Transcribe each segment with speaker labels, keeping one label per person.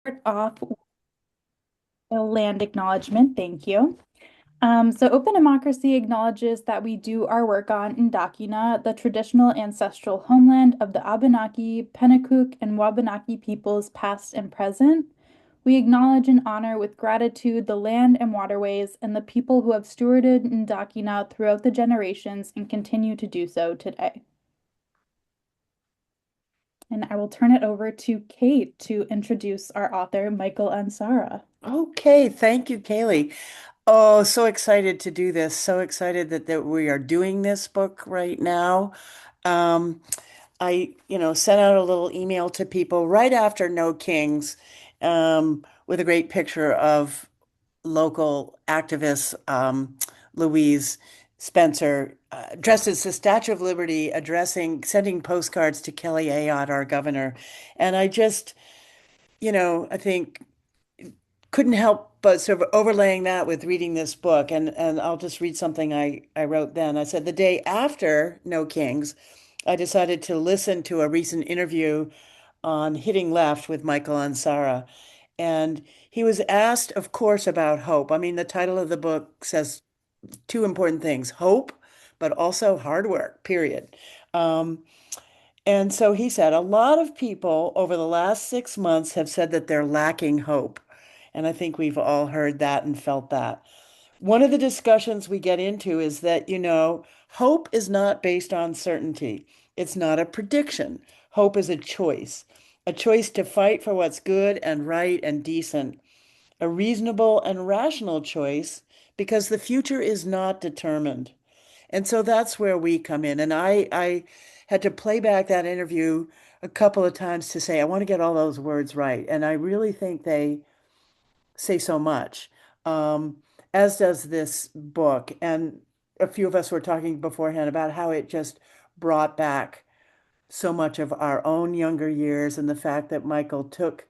Speaker 1: Start off with a land acknowledgement. Thank you. So Open Democracy acknowledges that we do our work on Indakina, the traditional ancestral homeland of the Abenaki, Pennacook, and Wabanaki peoples past and present. We acknowledge and honor with gratitude the land and waterways and the people who have stewarded Indakina throughout the generations and continue to do so today. And I will turn it over to Kate to introduce our author, Michael Ansara.
Speaker 2: Okay, thank you, Kaylee. Oh, so excited to do this. So excited that we are doing this book right now. Um, I sent out a little email to people right after No Kings, with a great picture of local activist Louise Spencer dressed as the Statue of Liberty, sending postcards to Kelly Ayotte, our governor. And I think couldn't help but sort of overlaying that with reading this book. And I'll just read something I wrote then. I said, the day after No Kings, I decided to listen to a recent interview on Hitting Left with Michael Ansara. And he was asked, of course, about hope. I mean, the title of the book says two important things: hope, but also hard work, period. Um, and so he said, a lot of people over the last 6 months have said that they're lacking hope. And I think we've all heard that and felt that. One of the discussions we get into is that, hope is not based on certainty. It's not a prediction. Hope is a choice to fight for what's good and right and decent, a reasonable and rational choice because the future is not determined. And so that's where we come in. And I had to play back that interview a couple of times to say, I want to get all those words right. And I really think they say so much, um, as does this book. And a few of us were talking beforehand about how it just brought back so much of our own younger years and the fact that Michael took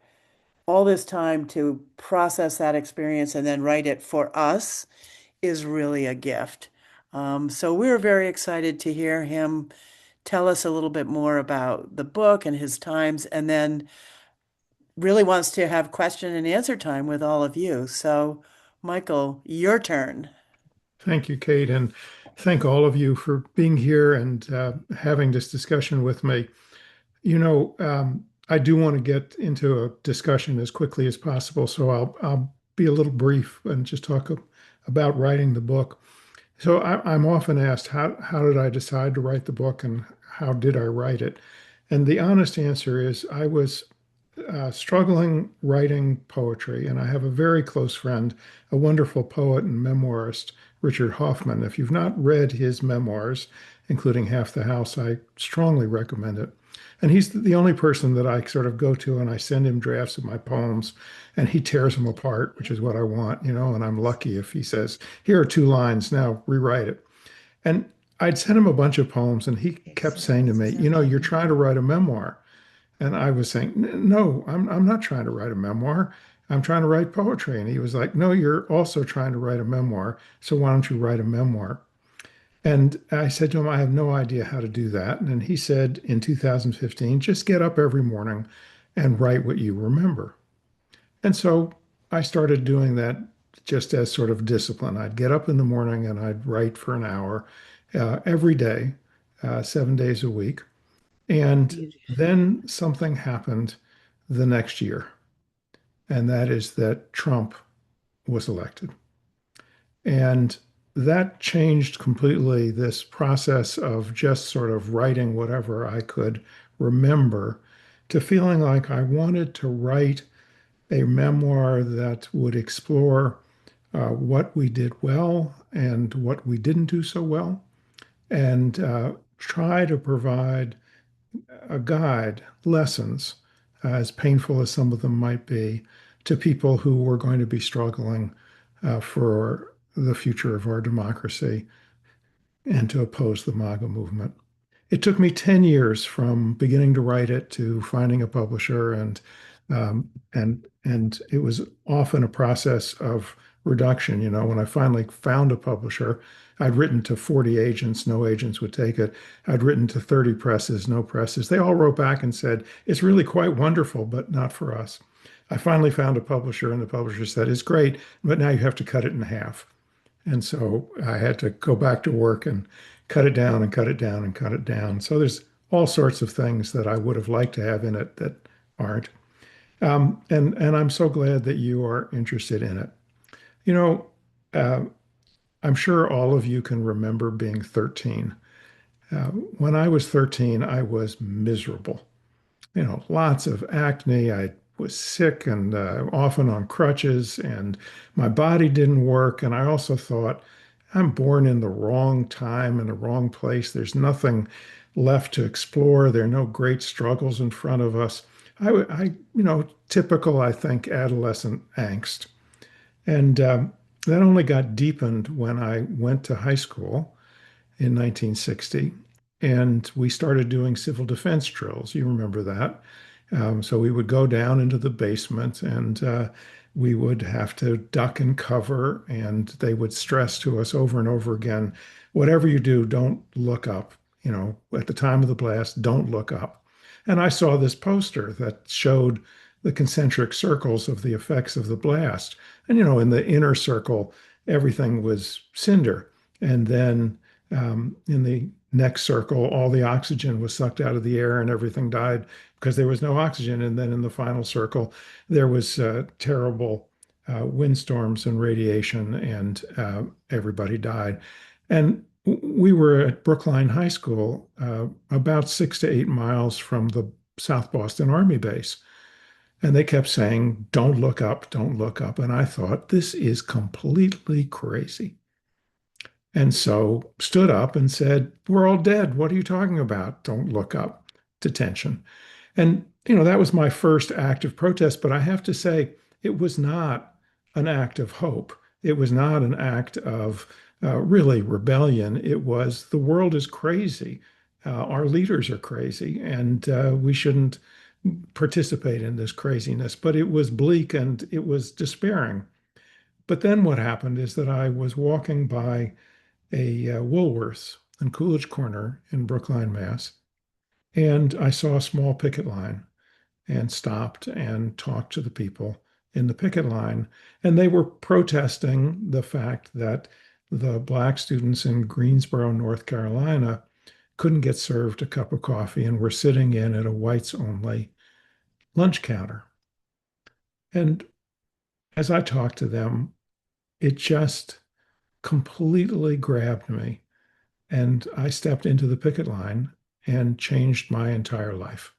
Speaker 2: all this time to process that experience and then write it for us is really a gift. So we're very excited to hear him tell us a little bit more about the book and his times, and then really wants to have question and answer time with all of you. So, Michael, your turn.
Speaker 3: Thank you, Kate, and thank all of you for being here and having this discussion with me. I do want to get into a discussion as quickly as possible, so I'll be a little brief and just talk about writing the book. So I'm often asked, how did I decide to write the book and how did I write it? And the honest answer is I was struggling writing poetry, and I have a very close friend, a wonderful poet and memoirist, Richard Hoffman. If you've not read his memoirs, including Half the House, I strongly recommend it. And he's the only person that I sort of go to and I send him drafts of my poems and he tears them apart, which is what I want, and I'm lucky if he says, here are 2 lines, now rewrite it. And I'd sent him a bunch of poems and he kept saying to me, you're trying to write a memoir. And I was saying, no, I'm not trying to write a memoir. I'm trying to write poetry. And he was like, no, you're also trying to write a memoir. So why don't you write a memoir? And I said to him, I have no idea how to do that. And he said in 2015, just get up every morning and write what you remember. And so I started doing that just as sort of discipline. I'd get up in the morning and I'd write for an hour every day, 7 days a week. And then something happened the next year, and that is that Trump was elected. And that changed completely this process of just sort of writing whatever I could remember to feeling like I wanted to write a memoir that would explore what we did well and what we didn't do so well, and try to provide a guide, lessons, as painful as some of them might be, to people who were going to be struggling for the future of our democracy and to oppose the MAGA movement. It took me 10 years from beginning to write it to finding a publisher, and it was often a process of reduction. When I finally found a publisher, I'd written to 40 agents, no agents would take it. I'd written to 30 presses, no presses. They all wrote back and said, it's really quite wonderful, but not for us. I finally found a publisher, and the publisher said, "It's great, but now you have to cut it in half." And so I had to go back to work and cut it down and cut it down and cut it down. So there's all sorts of things that I would have liked to have in it that aren't. And I'm so glad that you are interested in it. You know, uh, I'm sure all of you can remember being 13. When I was 13, I was miserable. Lots of acne. I was sick and often on crutches, and my body didn't work. And I also thought, I'm born in the wrong time in the wrong place. There's nothing left to explore. There are no great struggles in front of us. Typical, I think, adolescent angst. And that only got deepened when I went to high school in 1960, and we started doing civil defense drills. You remember that? So we would go down into the basement, and we would have to duck and cover, and they would stress to us over and over again, whatever you do, don't look up. At the time of the blast, don't look up. And I saw this poster that showed the concentric circles of the effects of the blast. And, in the inner circle, everything was cinder. And then in the next circle, all the oxygen was sucked out of the air and everything died because there was no oxygen. And then in the final circle, there was terrible windstorms and radiation, and everybody died. And we were at Brookline High School, about 6 to 8 miles from the South Boston Army base. And they kept saying, don't look up, don't look up. And I thought, this is completely crazy. And so stood up and said, we're all dead. What are you talking about? Don't look up. Detention. And, that was my first act of protest. But I have to say, it was not an act of hope. It was not an act of really rebellion. It was the world is crazy. Our leaders are crazy, and we shouldn't participate in this craziness. But it was bleak and it was despairing. But then what happened is that I was walking by a Woolworths in Coolidge Corner in Brookline, Mass. And I saw a small picket line and stopped and talked to the people in the picket line. And they were protesting the fact that the Black students in Greensboro, North Carolina, couldn't get served a cup of coffee and were sitting in at a whites only lunch counter. And as I talked to them, it just completely grabbed me. And I stepped into the picket line and changed my entire life.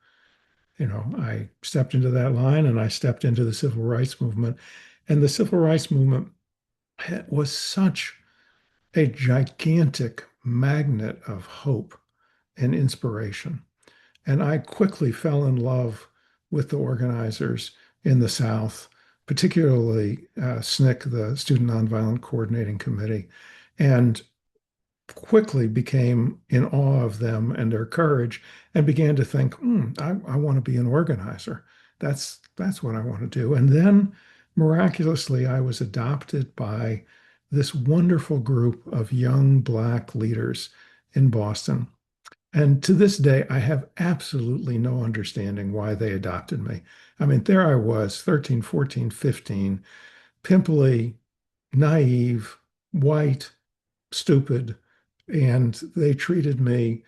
Speaker 3: I stepped into that line and I stepped into the civil rights movement. And the civil rights movement was such a gigantic magnet of hope and inspiration. And I quickly fell in love with the organizers in the South, particularly SNCC, the Student Nonviolent Coordinating Committee, and quickly became in awe of them and their courage, and began to think, I want to be an organizer. That's what I want to do. And then miraculously, I was adopted by this wonderful group of young Black leaders in Boston. And to this day, I have absolutely no understanding why they adopted me. I mean, there I was, 13, 14, 15, pimply, naive, white, stupid, and they treated me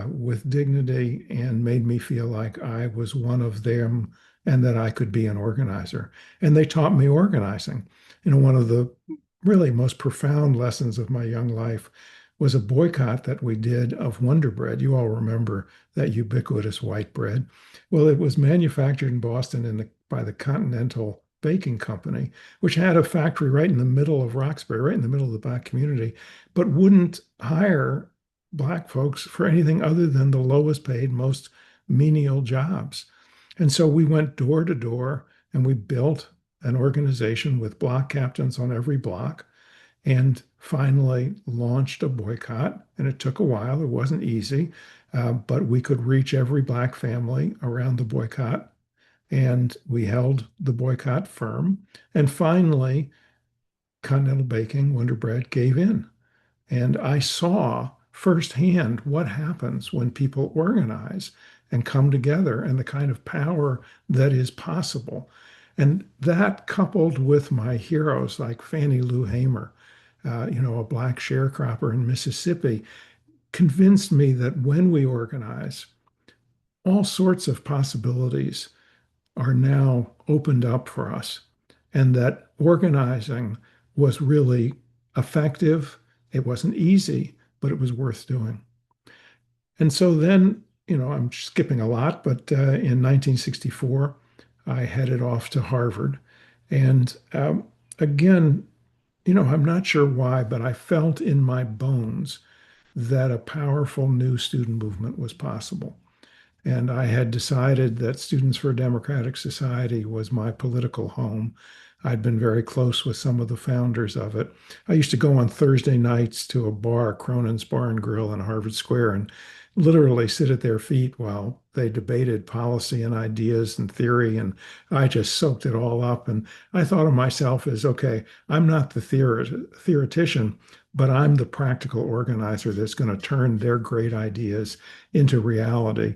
Speaker 3: with dignity and made me feel like I was one of them and that I could be an organizer. And they taught me organizing. One of the really most profound lessons of my young life was a boycott that we did of Wonder Bread. You all remember that ubiquitous white bread. Well, it was manufactured in Boston by the Continental Baking Company, which had a factory right in the middle of Roxbury, right in the middle of the Black community, but wouldn't hire Black folks for anything other than the lowest paid, most menial jobs. And so we went door to door and we built an organization with block captains on every block, and finally launched a boycott. And it took a while, it wasn't easy, but we could reach every Black family around the boycott. And we held the boycott firm. And finally, Continental Baking, Wonder Bread gave in. And I saw firsthand what happens when people organize and come together and the kind of power that is possible. And that coupled with my heroes like Fannie Lou Hamer, a black sharecropper in Mississippi, convinced me that when we organize, all sorts of possibilities are now opened up for us, and that organizing was really effective. It wasn't easy, but it was worth doing. And so then, I'm skipping a lot, but in 1964, I headed off to Harvard. And again, I'm not sure why, but I felt in my bones that a powerful new student movement was possible. And I had decided that Students for a Democratic Society was my political home. I'd been very close with some of the founders of it. I used to go on Thursday nights to a bar, Cronin's Bar and Grill in Harvard Square, and literally sit at their feet while they debated policy and ideas and theory. And I just soaked it all up. And I thought of myself as, okay, I'm not the theoretician, but I'm the practical organizer that's going to turn their great ideas into reality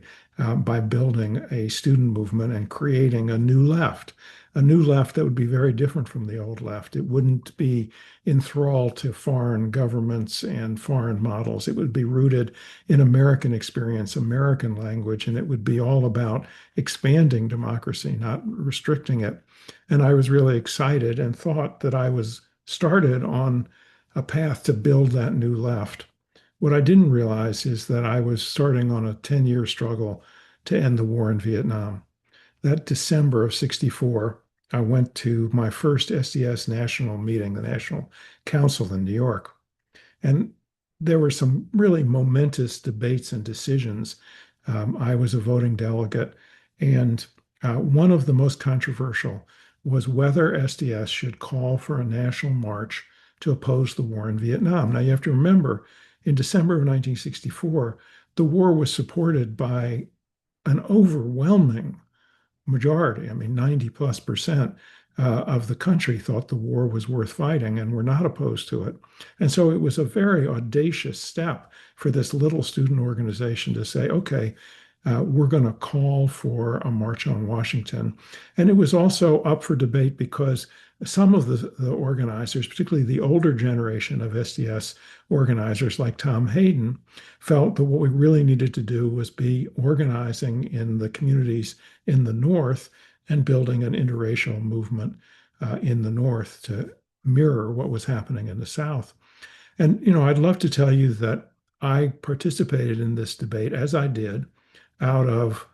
Speaker 3: by building a student movement and creating a new left that would be very different from the old left. It wouldn't be enthralled to foreign governments and foreign models. It would be rooted in American experience, American language, and it would be all about expanding democracy, not restricting it. And I was really excited and thought that I was started on a path to build that new left. What I didn't realize is that I was starting on a 10-year struggle to end the war in Vietnam. That December of 64, I went to my first SDS national meeting, the National Council in New York. And there were some really momentous debates and decisions. I was a voting delegate, and one of the most controversial was whether SDS should call for a national march to oppose the war in Vietnam. Now, you have to remember, in December of 1964, the war was supported by an overwhelming majority. I mean, 90 plus percent of the country thought the war was worth fighting and were not opposed to it. And so it was a very audacious step for this little student organization to say, okay, we're going to call for a march on Washington. And it was also up for debate because some of the organizers, particularly the older generation of SDS organizers like Tom Hayden, felt that what we really needed to do was be organizing in the communities in the North and building an interracial movement in the North to mirror what was happening in the South. And, I'd love to tell you that I participated in this debate, as I did, out of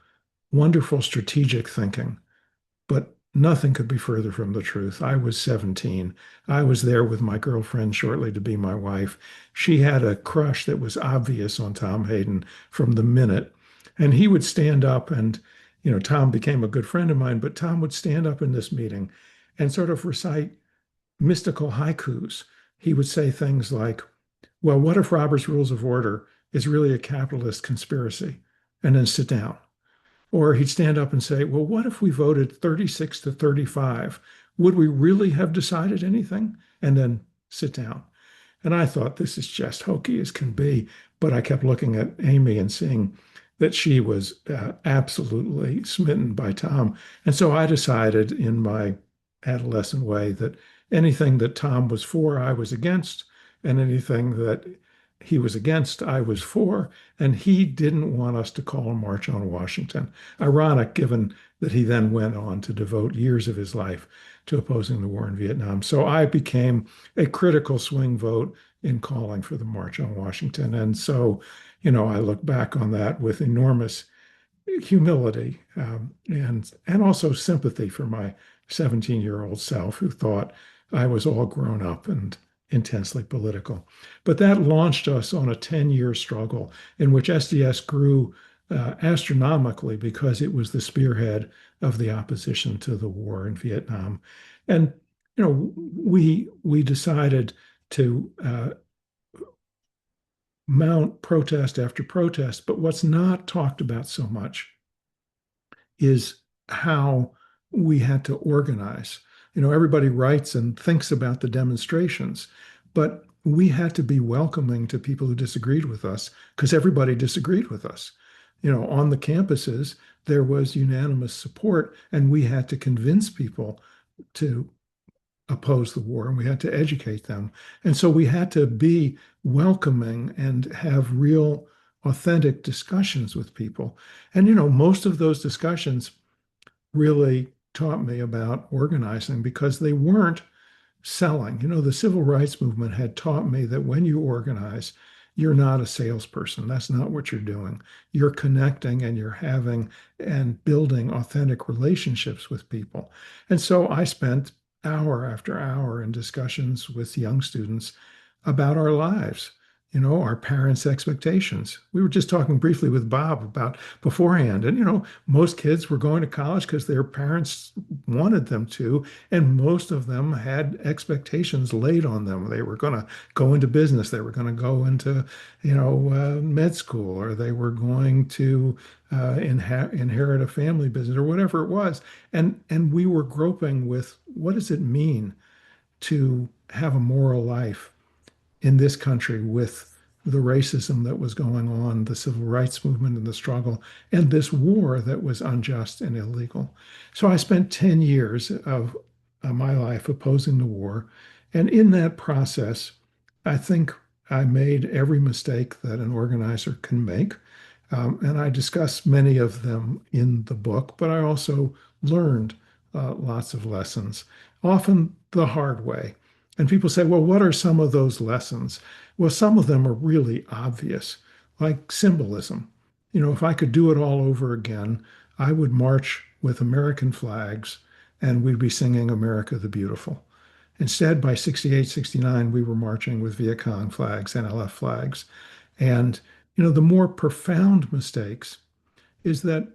Speaker 3: wonderful strategic thinking, but nothing could be further from the truth. I was 17. I was there with my girlfriend shortly to be my wife. She had a crush that was obvious on Tom Hayden from the minute. And he would stand up and, Tom became a good friend of mine, but Tom would stand up in this meeting and sort of recite mystical haikus. He would say things like, well, what if Robert's Rules of Order is really a capitalist conspiracy? And then sit down. Or he'd stand up and say, well, what if we voted 36 to 35? Would we really have decided anything? And then sit down. And I thought, this is just hokey as can be. But I kept looking at Amy and seeing that she was absolutely smitten by Tom. And so I decided in my adolescent way that anything that Tom was for, I was against, and anything that he was against, I was for, and he didn't want us to call a march on Washington. Ironic, given that he then went on to devote years of his life to opposing the war in Vietnam. So I became a critical swing vote in calling for the March on Washington. And so, I look back on that with enormous humility and also sympathy for my 17-year-old self who thought I was all grown up and intensely political. But that launched us on a 10-year struggle in which SDS grew astronomically because it was the spearhead of the opposition to the war in Vietnam. And we decided to mount protest after protest, but what's not talked about so much is how we had to organize. Everybody writes and thinks about the demonstrations, but we had to be welcoming to people who disagreed with us because everybody disagreed with us. On the campuses, there was unanimous support, and we had to convince people to oppose the war and we had to educate them. And so we had to be welcoming and have real, authentic discussions with people. And, most of those discussions really taught me about organizing because they weren't selling. The civil rights movement had taught me that when you organize, you're not a salesperson. That's not what you're doing. You're connecting and you're having and building authentic relationships with people. And so I spent hour after hour in discussions with young students about our lives, our parents' expectations. We were just talking briefly with Bob about beforehand. And, most kids were going to college because their parents wanted them to. And most of them had expectations laid on them. They were going to go into business. They were going to go into, med school, or they were going to inherit a family business or whatever it was. And we were groping with what does it mean to have a moral life in this country with the racism that was going on, the civil rights movement and the struggle, and this war that was unjust and illegal. So I spent 10 years of my life opposing the war. And in that process, I think I made every mistake that an organizer can make. And I discuss many of them in the book, but I also learned lots of lessons, often the hard way. And people say, well, what are some of those lessons? Well, some of them are really obvious, like symbolism. If I could do it all over again, I would march with American flags and we'd be singing America the Beautiful. Instead, by 68, 69, we were marching with Viet Cong flags, NLF flags. And, the more profound mistakes is that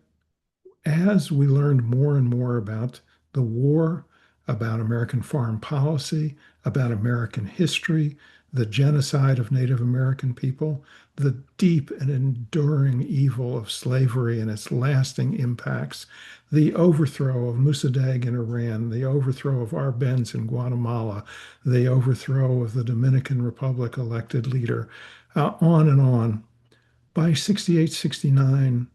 Speaker 3: as we learned more and more about the war, about American foreign policy, about American history, the genocide of Native American people, the deep and enduring evil of slavery and its lasting impacts, the overthrow of Mossadegh in Iran, the overthrow of Arbenz in Guatemala, the overthrow of the Dominican Republic elected leader, on and on. By 68, 69,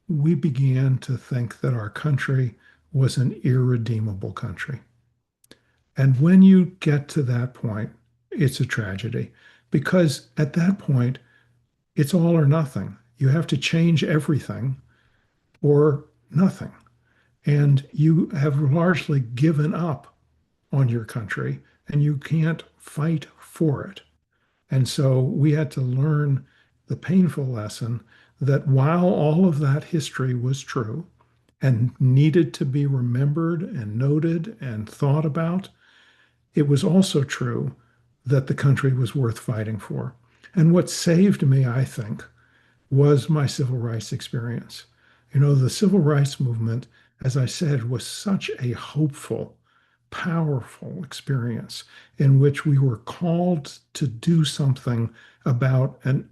Speaker 3: we began to think that our country was an irredeemable country. And when you get to that point, it's a tragedy because at that point, it's all or nothing. You have to change everything or nothing. And you have largely given up on your country and you can't fight for it. And so we had to learn the painful lesson that while all of that history was true and needed to be remembered and noted and thought about, it was also true that the country was worth fighting for. And what saved me, I think, was my civil rights experience. The civil rights movement, as I said, was such a hopeful, powerful experience in which we were called to do something about an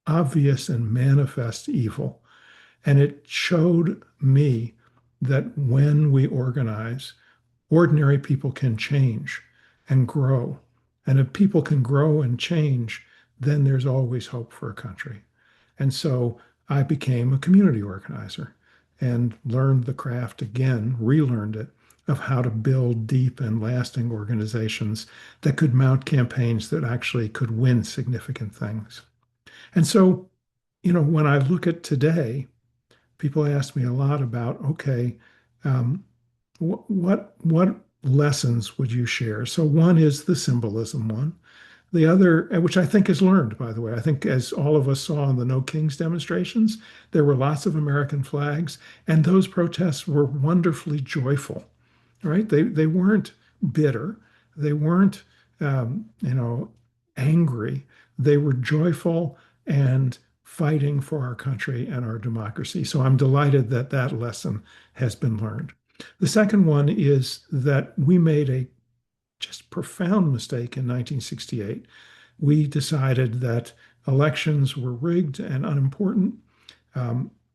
Speaker 3: obvious and manifest evil. And it showed me that when we organize, ordinary people can change and grow. And if people can grow and change, then there's always hope for a country. And so I became a community organizer and learned the craft again, relearned it, of how to build deep and lasting organizations that could mount campaigns that actually could win significant things. And so, when I look at today, people ask me a lot about, okay, um, what lessons would you share? So one is the symbolism one. The other, which I think is learned, by the way, I think as all of us saw in the No Kings demonstrations, there were lots of American flags, and those protests were wonderfully joyful, right? They weren't bitter, they weren't, angry. They were joyful and fighting for our country and our democracy. So I'm delighted that that lesson has been learned. The second one is that we made a just profound mistake in 1968. We decided that elections were rigged and unimportant.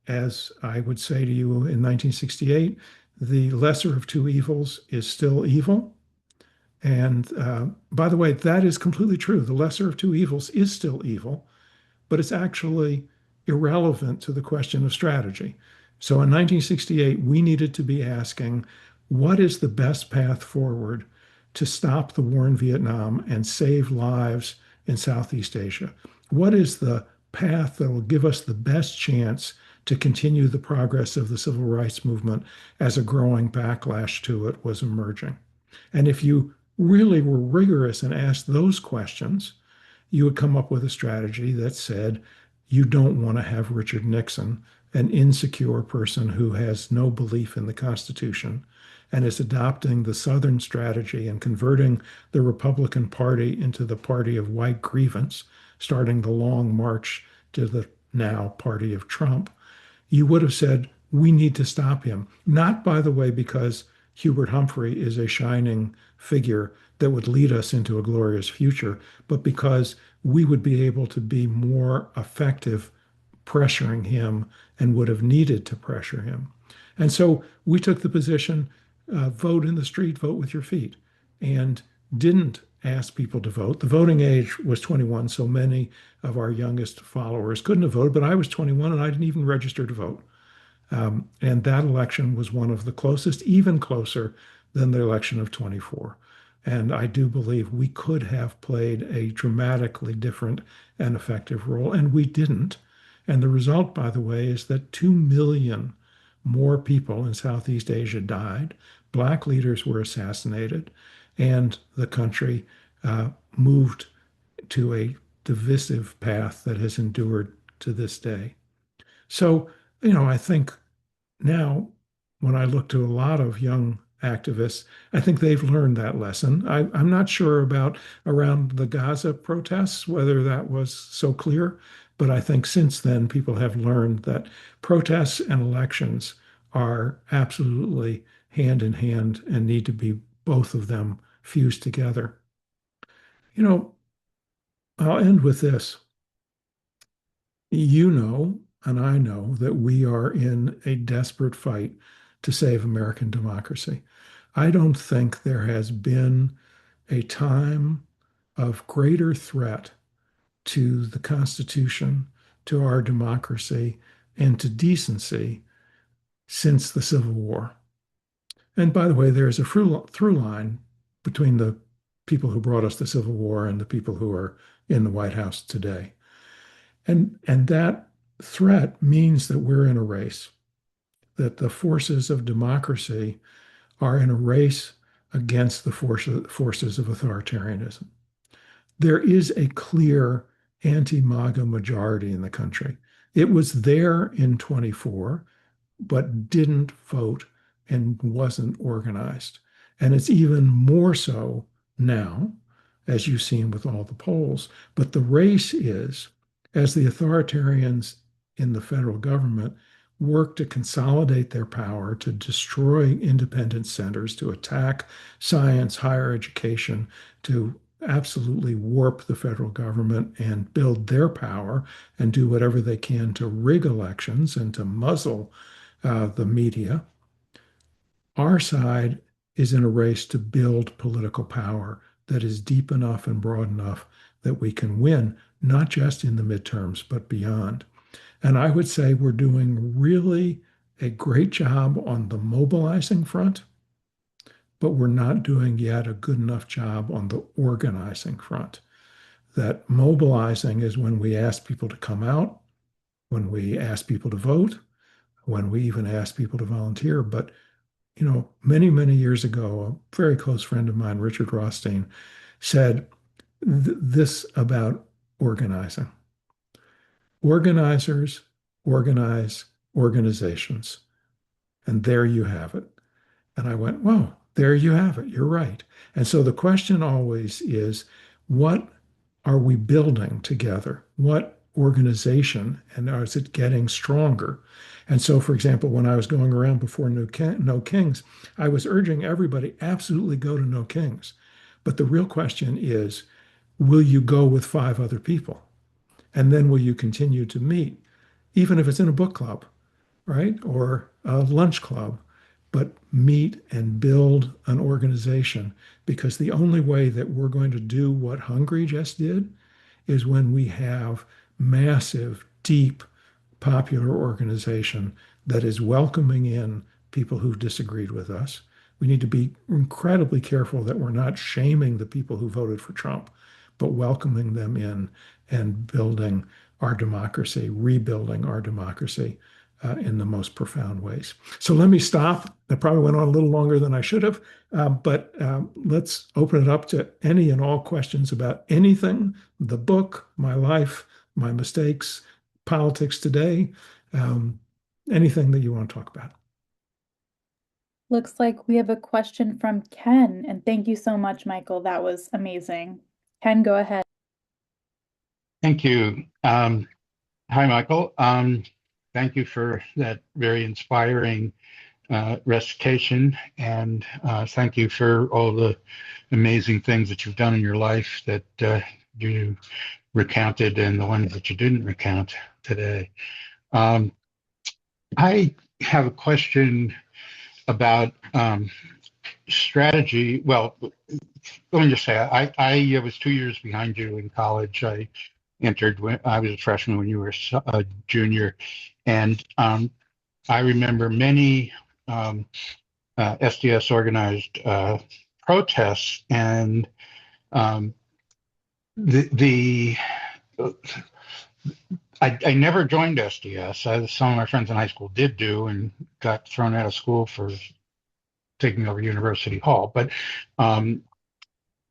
Speaker 3: As I would say to you in 1968, the lesser of two evils is still evil. And by the way, that is completely true. The lesser of two evils is still evil, but it's actually irrelevant to the question of strategy. So in 1968, we needed to be asking, what is the best path forward to stop the war in Vietnam and save lives in Southeast Asia? What is the path that will give us the best chance to continue the progress of the civil rights movement as a growing backlash to it was emerging? And if you really were rigorous and asked those questions, you would come up with a strategy that said you don't want to have Richard Nixon, an insecure person who has no belief in the Constitution and is adopting the Southern strategy and converting the Republican Party into the party of white grievance, starting the long march to the now party of Trump. You would have said, we need to stop him. Not, by the way, because Hubert Humphrey is a shining figure that would lead us into a glorious future, but because we would be able to be more effective pressuring him and would have needed to pressure him. And so we took the position, vote in the street, vote with your feet, and didn't ask people to vote. The voting age was 21, so many of our youngest followers couldn't have voted, but I was 21 and I didn't even register to vote. And that election was one of the closest, even closer than the election of 24. And I do believe we could have played a dramatically different and effective role, and we didn't. And the result, by the way, is that 2 million more people in Southeast Asia died, Black leaders were assassinated, and the country moved to a divisive path that has endured to this day. So, I think now when I look to a lot of young activists, I think they've learned that lesson. I'm not sure about around the Gaza protests, whether that was so clear, but I think since then people have learned that protests and elections are absolutely hand in hand and need to be both of them fused together. You know, I'll end with this. You know, and I know that we are in a desperate fight to save American democracy. I don't think there has been a time of greater threat to the Constitution, to our democracy, and to decency since the Civil War. And by the way, there's a through line between the people who brought us the Civil War and the people who are in the White House today. And that threat means that we're in a race, that the forces of democracy are in a race against the forces of authoritarianism. There is a clear anti-MAGA majority in the country. It was there in 24, but didn't vote and wasn't organized. And it's even more so now, as you've seen with all the polls. But the race is, as the authoritarians in the federal government work to consolidate their power, to destroy independent centers, to attack science, higher education, to absolutely warp the federal government and build their power and do whatever they can to rig elections and to muzzle the media. Our side is in a race to build political power that is deep enough and broad enough that we can win, not just in the midterms, but beyond. And I would say we're doing really a great job on the mobilizing front, but we're not doing yet a good enough job on the organizing front. That mobilizing is when we ask people to come out, when we ask people to vote, when we even ask people to volunteer. But, many, many years ago, a very close friend of mine, Richard Rothstein, said this about organizing. Organizers organize organizations. And there you have it. And I went, well, there you have it. You're right. And so the question always is, what are we building together? What organization? And is it getting stronger? And so, for example, when I was going around before No Kings, I was urging everybody absolutely go to No Kings. But the real question is, will you go with 5 other people? And then will you continue to meet, even if it's in a book club, right? Or a lunch club, but meet and build an organization, because the only way that we're going to do what Hungary just did is when we have massive, deep popular organization that is welcoming in people who've disagreed with us. We need to be incredibly careful that we're not shaming the people who voted for Trump, but welcoming them in and building our democracy, rebuilding our democracy in the most profound ways. So let me stop. I probably went on a little longer than I should have, but let's open it up to any and all questions about anything, the book, my life, my mistakes, politics today, um, anything that you want to talk about.
Speaker 1: Looks like we have a question from Ken, and thank you so much, Michael. That was amazing. Ken, go ahead.
Speaker 4: Thank you. Hi, Michael. Thank you for that very inspiring recitation, and thank you for all the amazing things that you've done in your life that you recounted and the ones that you didn't recount today. Um, I have a question about strategy. Well, let me just say, I was 2 years behind you in college. I entered when I was a freshman when you were a junior, and I remember many SDS organized protests, and um, the I never joined SDS. Some of my friends in high school did do, and got thrown out of school for taking over University Hall. But um,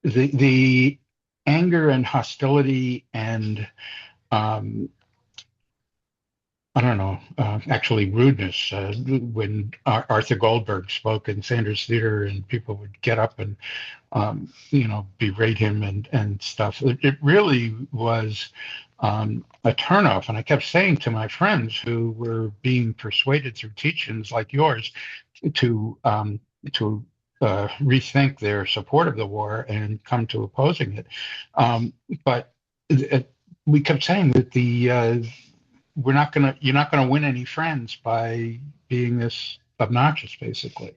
Speaker 4: the anger and hostility and um, I don't know, actually rudeness. When Arthur Goldberg spoke in Sanders Theater, and people would get up and berate him and stuff. It really was a turnoff. And I kept saying to my friends who were being persuaded through teachings like yours to rethink their support of the war and come to opposing it. But it, we kept saying that you're not gonna win any friends by being this obnoxious, basically.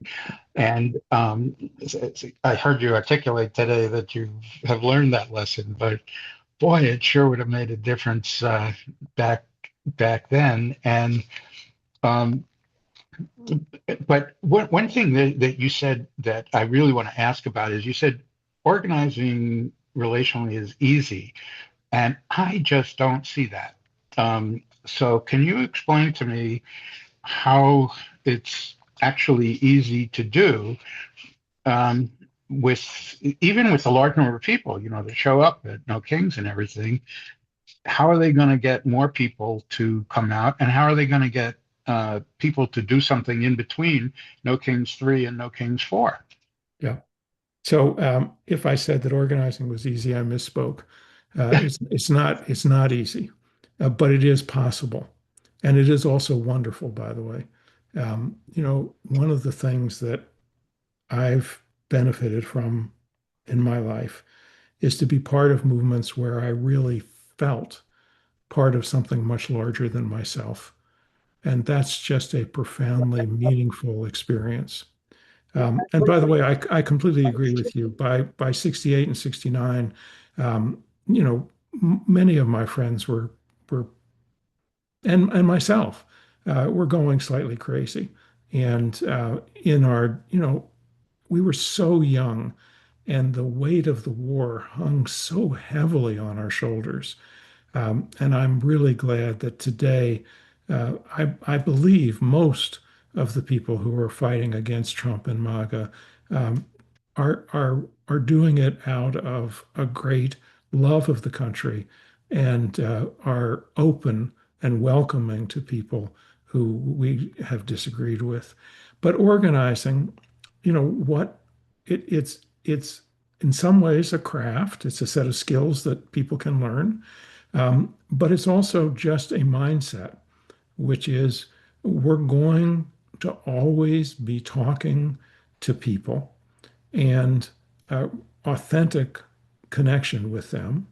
Speaker 4: And I heard you articulate today that you have learned that lesson, but boy, it sure would have made a difference back back then. And um, but one thing that you said that I really want to ask about is you said organizing relationally is easy, and I just don't see that. So can you explain to me how it's actually easy to do um, with even with a large number of people, that show up at No Kings and everything? How are they going to get more people to come out, and how are they going to get people to do something in between No Kings 3 and No Kings 4?
Speaker 3: Yeah. So if I said that organizing was easy, I misspoke. It's not easy, but it is possible, and it is also wonderful. By the way, one of the things that I've benefited from in my life is to be part of movements where I really felt part of something much larger than myself, and that's just a profoundly meaningful experience. And by the way, I completely agree with you. By 68 and 69, many of my friends were and myself were going slightly crazy. And in our, we were so young, and the weight of the war hung so heavily on our shoulders. And I'm really glad that today, I believe most of the people who are fighting against Trump and MAGA um, are doing it out of a great love of the country and are open and welcoming to people who we have disagreed with. But organizing, what it's in some ways a craft. It's a set of skills that people can learn. But it's also just a mindset, which is we're going to always be talking to people and authentic connection with them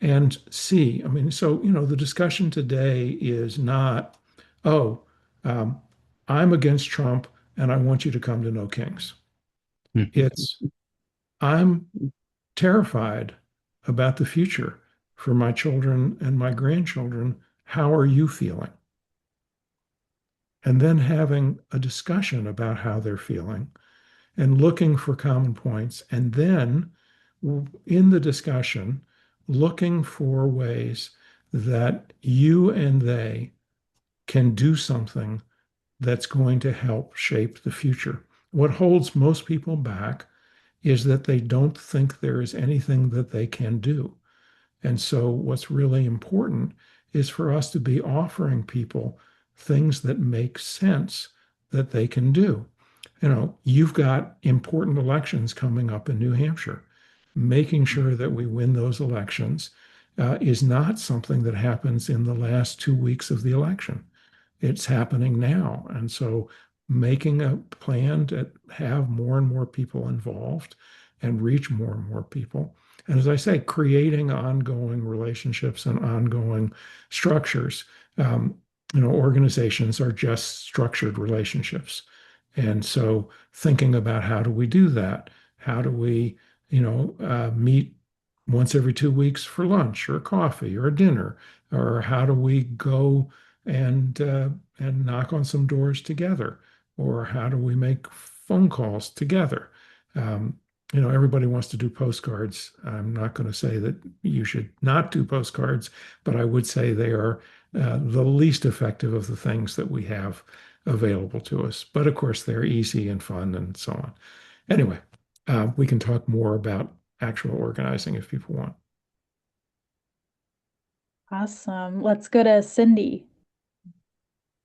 Speaker 3: and see. I mean, so, the discussion today is not, oh, um, I'm against Trump and I want you to come to No Kings. It's, I'm terrified about the future for my children and my grandchildren. How are you feeling? and then having a discussion about how they're feeling and looking for common points, and then in the discussion, looking for ways that you and they can do something that's going to help shape the future. What holds most people back is that they don't think there is anything that they can do. And so, what's really important is for us to be offering people things that make sense that they can do. You've got important elections coming up in New Hampshire. Making sure that we win those elections is not something that happens in the last 2 weeks of the election. It's happening now. And so making a plan to have more and more people involved and reach more and more people. And as I say, creating ongoing relationships and ongoing structures. Organizations are just structured relationships. And so thinking about how do we do that? How do we, meet once every 2 weeks for lunch or coffee or dinner? Or how do we go and knock on some doors together, or how do we make phone calls together? Everybody wants to do postcards. I'm not going to say that you should not do postcards, but I would say they are the least effective of the things that we have available to us. But of course, they're easy and fun and so on. Anyway, we can talk more about actual organizing if people want.
Speaker 1: Awesome. Let's go to Cindy.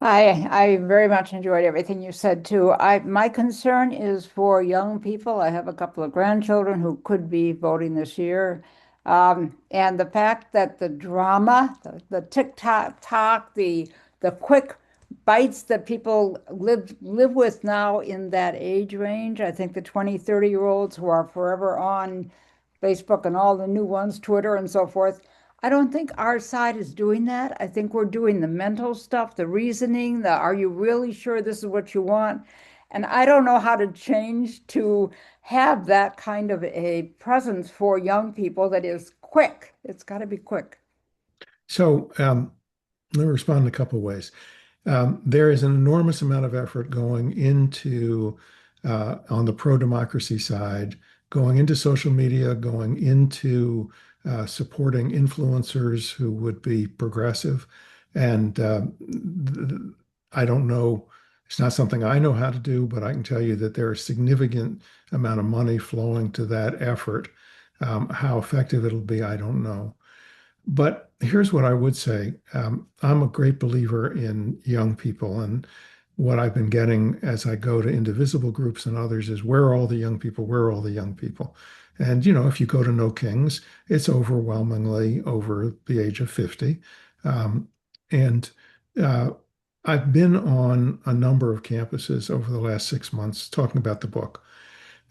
Speaker 5: I very much enjoyed everything you said too. My concern is for young people. I have a couple of grandchildren who could be voting this year. And the fact that the drama, the tick-tock talk, the quick bites that people live with now in that age range. I think the 20, 30-year-olds who are forever on Facebook and all the new ones, Twitter and so forth. I don't think our side is doing that. I think we're doing the mental stuff, the reasoning, the are you really sure this is what you want? And I don't know how to change to have that kind of a presence for young people that is quick. It's got to be quick.
Speaker 3: So let me respond in a couple of ways. There is an enormous amount of effort going into, on the pro-democracy side, going into social media, going into supporting influencers who would be progressive. And I don't know, it's not something I know how to do, but I can tell you that there is significant amount of money flowing to that effort. How effective it'll be, I don't know. But here's what I would say. I'm a great believer in young people. And what I've been getting as I go to indivisible groups and others is where are all the young people? Where are all the young people? And, if you go to No Kings, it's overwhelmingly over the age of 50. And uh, I've been on a number of campuses over the last 6 months talking about the book.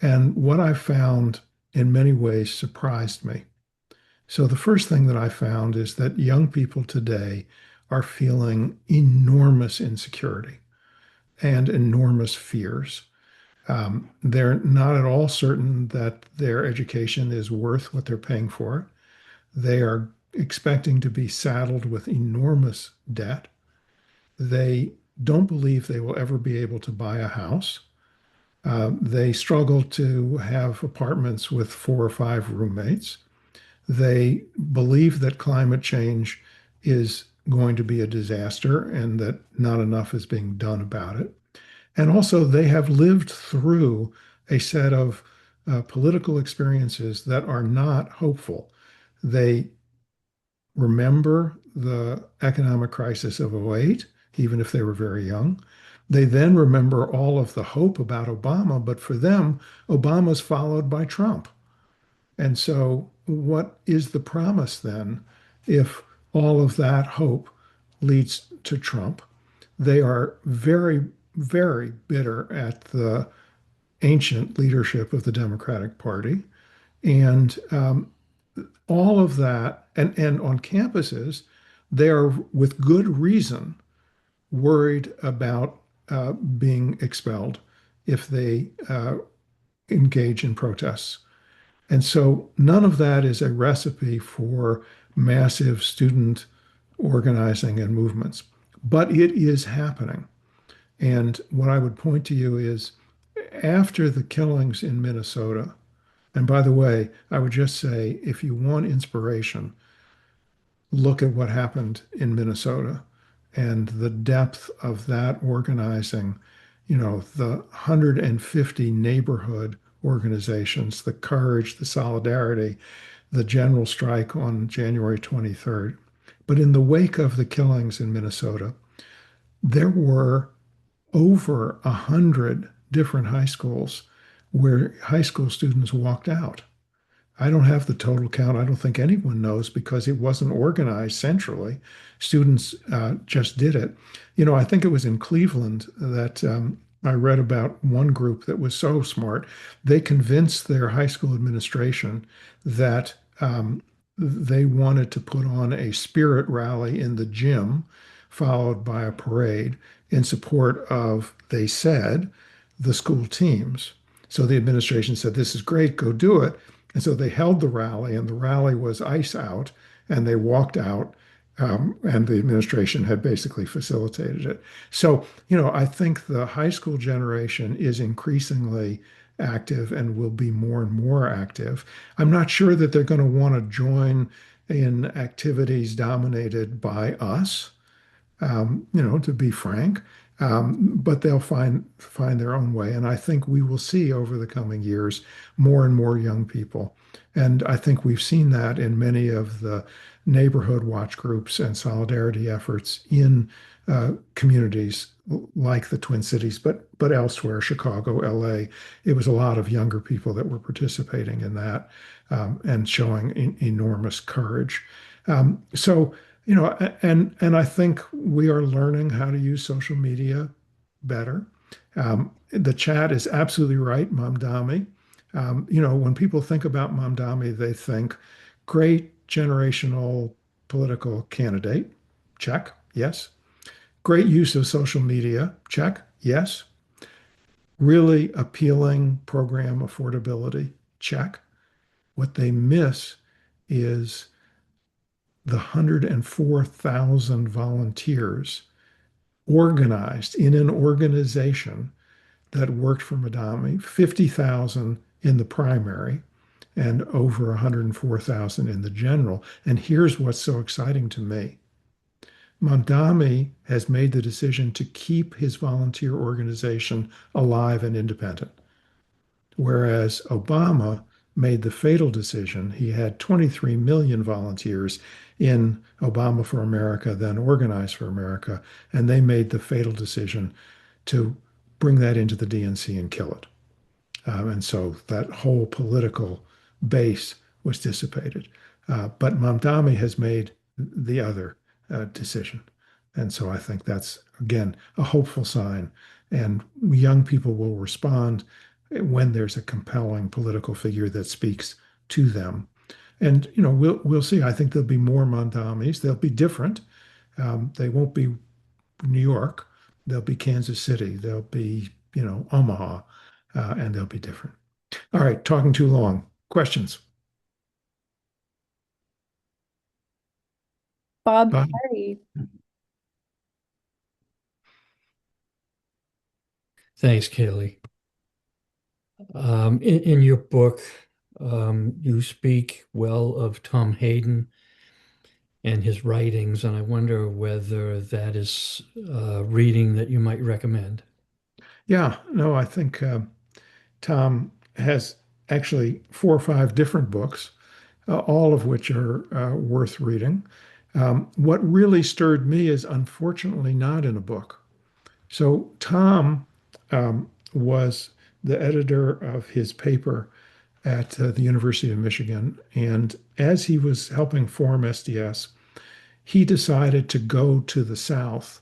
Speaker 3: And what I found in many ways surprised me. So the first thing that I found is that young people today are feeling enormous insecurity and enormous fears. They're not at all certain that their education is worth what they're paying for it. They are expecting to be saddled with enormous debt. They don't believe they will ever be able to buy a house. They struggle to have apartments with 4 or 5 roommates. They believe that climate change is going to be a disaster and that not enough is being done about it. And also, they have lived through a set of political experiences that are not hopeful. They remember the economic crisis of '08, even if they were very young. They then remember all of the hope about Obama, but for them, Obama's followed by Trump. And so, what is the promise then if all of that hope leads to Trump? They are very, very bitter at the ancient leadership of the Democratic Party. And all of that, and on campuses, they are with good reason worried about being expelled if they engage in protests. And so none of that is a recipe for massive student organizing and movements, but it is happening. And what I would point to you is after the killings in Minnesota, and by the way, I would just say if you want inspiration, look at what happened in Minnesota and the depth of that organizing, the 150 neighborhood organizations, the courage, the solidarity, the general strike on January 23rd. But in the wake of the killings in Minnesota, there were over 100 different high schools where high school students walked out. I don't have the total count. I don't think anyone knows because it wasn't organized centrally. Students just did it. I think it was in Cleveland that I read about one group that was so smart. They convinced their high school administration that they wanted to put on a spirit rally in the gym, followed by a parade in support of, they said, the school teams. So the administration said, "This is great, go do it." And so they held the rally, and the rally was ice out, and they walked out, and the administration had basically facilitated it. So, I think the high school generation is increasingly active and will be more and more active. I'm not sure that they're going to want to join in activities dominated by us, to be frank. But they'll find their own way. And I think we will see over the coming years more and more young people. And I think we've seen that in many of the neighborhood watch groups and solidarity efforts in communities like the Twin Cities, but elsewhere, Chicago, LA. It was a lot of younger people that were participating in that and showing enormous courage. So and I think we are learning how to use social media better. The chat is absolutely right, Mamdani. When people think about Mamdani, they think great generational political candidate. Check, yes. Great use of social media. Check, yes. Really appealing program affordability. Check. What they miss is the 104,000 volunteers organized in an organization that worked for Madami, 50,000 in the primary and over 104,000 in the general. And here's what's so exciting to me. Mamdani has made the decision to keep his volunteer organization alive and independent. Whereas Obama made the fatal decision. He had 23 million volunteers in Obama for America, then Organize for America, and they made the fatal decision to bring that into the DNC and kill it. And so that whole political base was dissipated. But Mamdani has made the other decision. And so I think that's, again, a hopeful sign. And young people will respond when there's a compelling political figure that speaks to them. And we'll see. I think there'll be more Mamdamis. They'll be different. They won't be New York. They'll be Kansas City. They'll be Omaha, and they'll be different. All right, talking too long. Questions?
Speaker 1: Bob
Speaker 3: Bob?
Speaker 1: Perry.
Speaker 6: Thanks, Kaylee. In your book, you speak well of Tom Hayden and his writings, and I wonder whether that is reading that you might recommend.
Speaker 3: Yeah, no, I think Tom has actually 4 or 5 different books, all of which are worth reading. What really stirred me is unfortunately not in a book. So Tom was the editor of his paper at the University of Michigan. And as he was helping form SDS, he decided to go to the South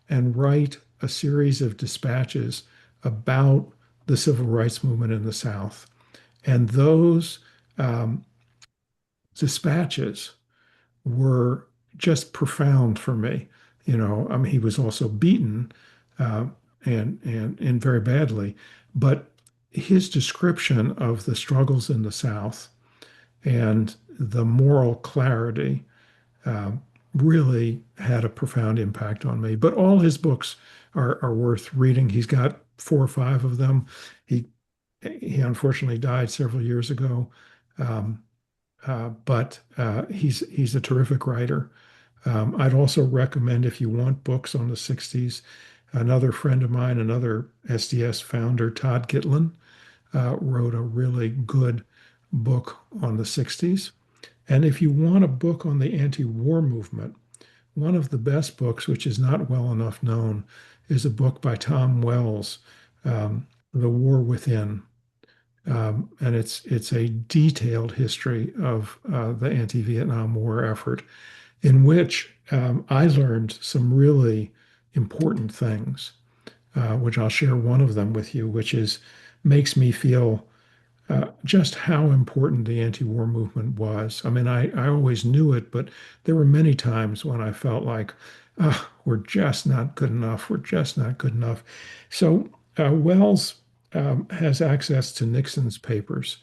Speaker 3: and write a series of dispatches about the civil rights movement in the South. And those dispatches were just profound for me. I mean, he was also beaten uh, and very badly, but his description of the struggles in the South and the moral clarity uh, really had a profound impact on me. But all his books are worth reading. He's got four or five of them. He he unfortunately died several years ago, um, but he's a terrific writer. I'd also recommend if you want books on the 60s, another friend of mine, another SDS founder, Todd Gitlin, wrote a really good book on the 60s. And if you want a book on the anti-war movement, one of the best books, which is not well enough known, is a book by Tom Wells, The War Within. And it's a detailed history of the anti-Vietnam War effort, in which I learned some really important things, which I'll share one of them with you, which is makes me feel just how important the anti-war movement was. I mean, I always knew it, but there were many times when I felt like, we're just not good enough. We're just not good enough. So Wells has access to Nixon's papers.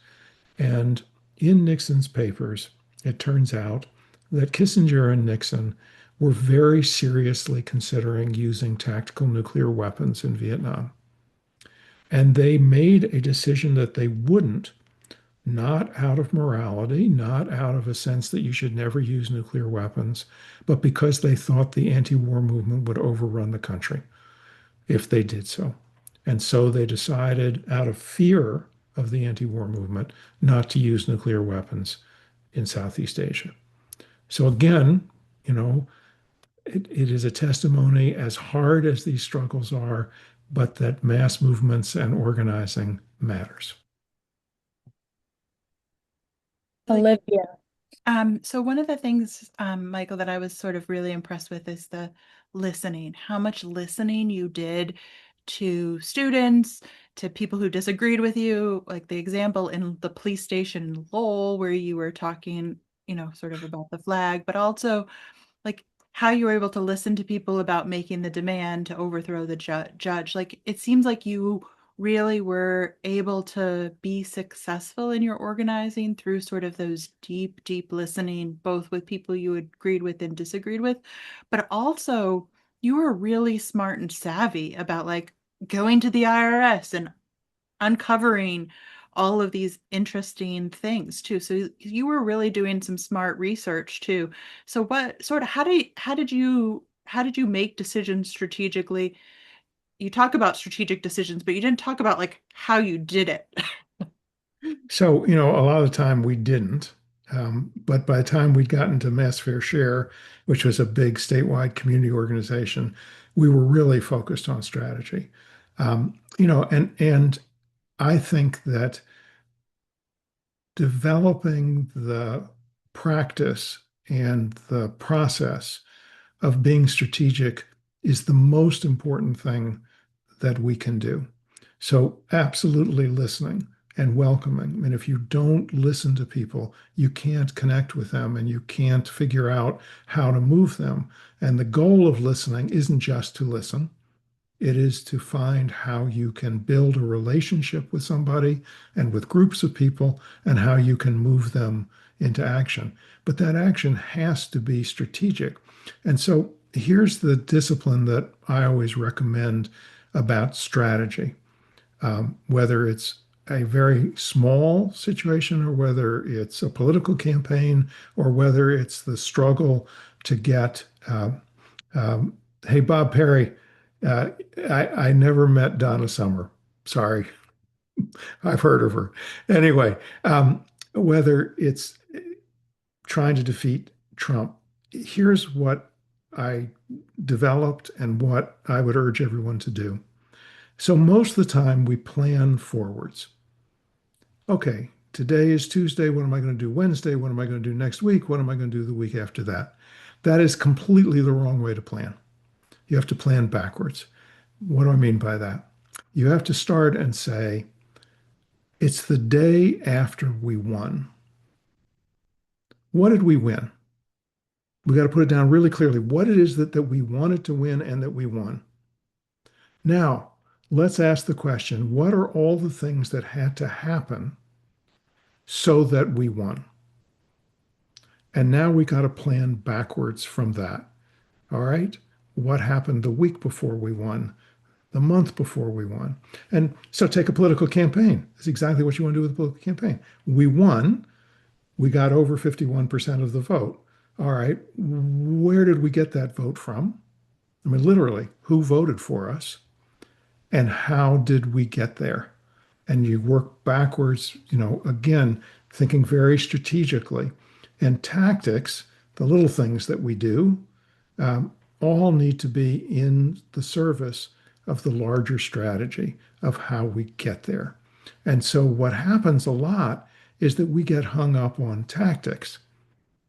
Speaker 3: And in Nixon's papers, it turns out that Kissinger and Nixon were very seriously considering using tactical nuclear weapons in Vietnam. And they made a decision that they wouldn't, not out of morality, not out of a sense that you should never use nuclear weapons, but because they thought the anti war movement would overrun the country if they did so. And so they decided, out of fear of the anti war movement, not to use nuclear weapons in Southeast Asia. So, again, you know, it is a testimony, as hard as these struggles are, but that mass movements and organizing matters.
Speaker 1: Olivia.
Speaker 7: So one of the things, Michael, that I was sort of really impressed with is the listening, how much listening you did to students, to people who disagreed with you, like the example in the police station in Lowell, where you were talking, sort of about the flag, but also like how you were able to listen to people about making the demand to overthrow the judge. Like it seems like you really were able to be successful in your organizing through sort of those deep, deep listening, both with people you agreed with and disagreed with, but also you were really smart and savvy about like going to the IRS and uncovering all of these interesting things too. So you were really doing some smart research too. So what sort of how did you make decisions strategically? You talk about strategic decisions, but you didn't talk about like how you did it.
Speaker 3: So, a lot of the time we didn't. But by the time we'd gotten to Mass Fair Share, which was a big statewide community organization, we were really focused on strategy. And I think that developing the practice and the process of being strategic is the most important thing that we can do. So, absolutely listening and welcoming. I mean, if you don't listen to people, you can't connect with them and you can't figure out how to move them. And the goal of listening isn't just to listen, it is to find how you can build a relationship with somebody and with groups of people and how you can move them into action. But that action has to be strategic. And so here's the discipline that I always recommend about strategy, whether it's a very small situation or whether it's a political campaign or whether it's the struggle to get hey, Bob Perry, uh, I never met Donna Summer. Sorry, I've heard of her. Anyway, whether it's trying to defeat Trump, here's what I developed and what I would urge everyone to do. So, most of the time, we plan forwards. Okay, today is Tuesday. What am I going to do Wednesday? What am I going to do next week? What am I going to do the week after that? That is completely the wrong way to plan. You have to plan backwards. What do I mean by that? You have to start and say, it's the day after we won. What did we win? We got to put it down really clearly what it is that we wanted to win and that we won. Now, let's ask the question, what are all the things that had to happen so that we won? And now we got to plan backwards from that. All right. What happened the week before we won, the month before we won? And so take a political campaign. That's exactly what you want to do with a political campaign. We won. We got over 51% of the vote. All right. Where did we get that vote from? I mean, literally, who voted for us and how did we get there? And you work backwards, again, thinking very strategically. And tactics, the little things that we do, um, all need to be in the service of the larger strategy of how we get there. And so what happens a lot is that we get hung up on tactics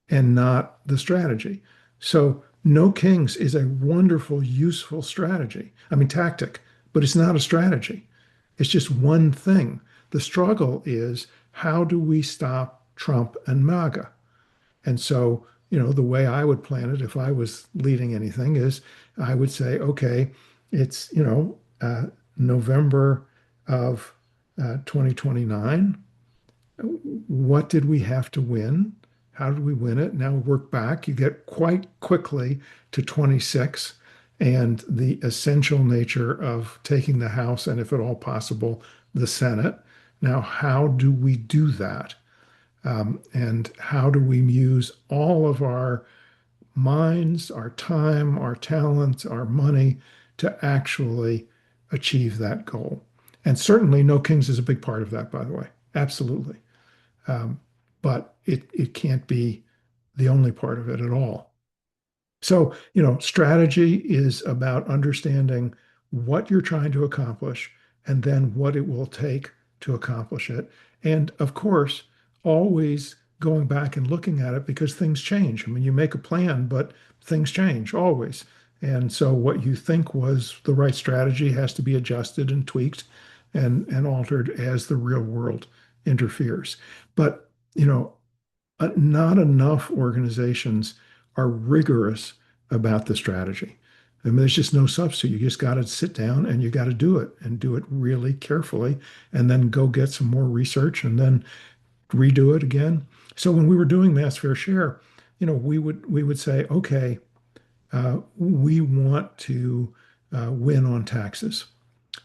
Speaker 3: and not the strategy. So no kings is a wonderful, useful strategy. I mean, tactic, but it's not a strategy. It's just one thing. The struggle is how do we stop Trump and MAGA? And so, the way I would plan it if I was leading anything is I would say, okay, it's, November of 2029. What did we have to win? How did we win it? Now work back. You get quite quickly to 26 and the essential nature of taking the House and, if at all possible, the Senate. Now, how do we do that? And how do we use all of our minds, our time, our talent, our money to actually achieve that goal? And certainly, No Kings is a big part of that, by the way. Absolutely. Um, but it can't be the only part of it at all. So, strategy is about understanding what you're trying to accomplish and then what it will take to accomplish it. And of course, always going back and looking at it because things change. I mean, you make a plan, but things change always. And so what you think was the right strategy has to be adjusted and tweaked and altered as the real world interferes. But, you know, not enough organizations are rigorous about the strategy. I mean, there's just no substitute. You just got to sit down and you got to do it and do it really carefully and then go get some more research and then redo it again. So when we were doing Mass Fair Share, we would say, okay, we want to win on taxes.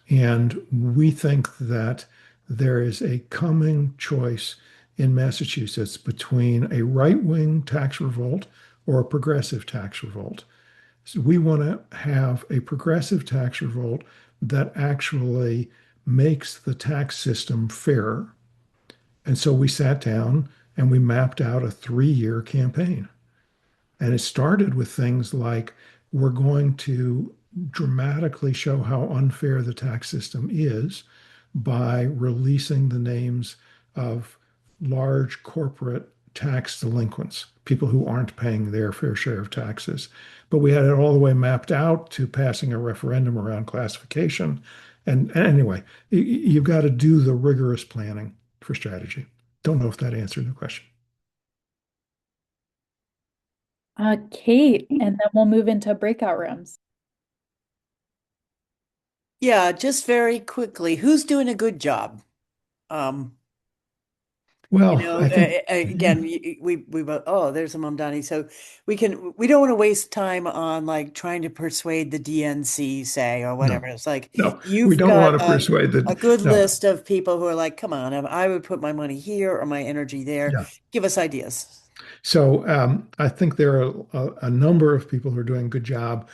Speaker 3: And we think that there is a coming choice in Massachusetts between a right wing tax revolt or a progressive tax revolt. So we want to have a progressive tax revolt that actually makes the tax system fairer. And so we sat down and we mapped out a 3-year campaign. And it started with things like we're going to dramatically show how unfair the tax system is by releasing the names of large corporate tax delinquents, people who aren't paying their fair share of taxes. But we had it all the way mapped out to passing a referendum around classification. And anyway, you've got to do the rigorous planning for strategy. Don't know if that answered the question.
Speaker 1: Kate, and then we'll move into breakout rooms.
Speaker 2: Yeah, just very quickly, who's doing a good job? Um,
Speaker 3: Well, I think,
Speaker 2: again, we both, oh, there's a Mamdani. So we don't want to waste time on like trying to persuade the DNC, say, or whatever.
Speaker 3: no,
Speaker 2: It's like
Speaker 3: no, we
Speaker 2: you've
Speaker 3: don't
Speaker 2: got
Speaker 3: want to persuade
Speaker 2: a
Speaker 3: the,
Speaker 2: good
Speaker 3: no,
Speaker 2: list of people who are like, come on, I would put my money here or my energy there.
Speaker 3: yeah.
Speaker 2: Give us ideas.
Speaker 3: So I think there are a number of people who are doing a good job.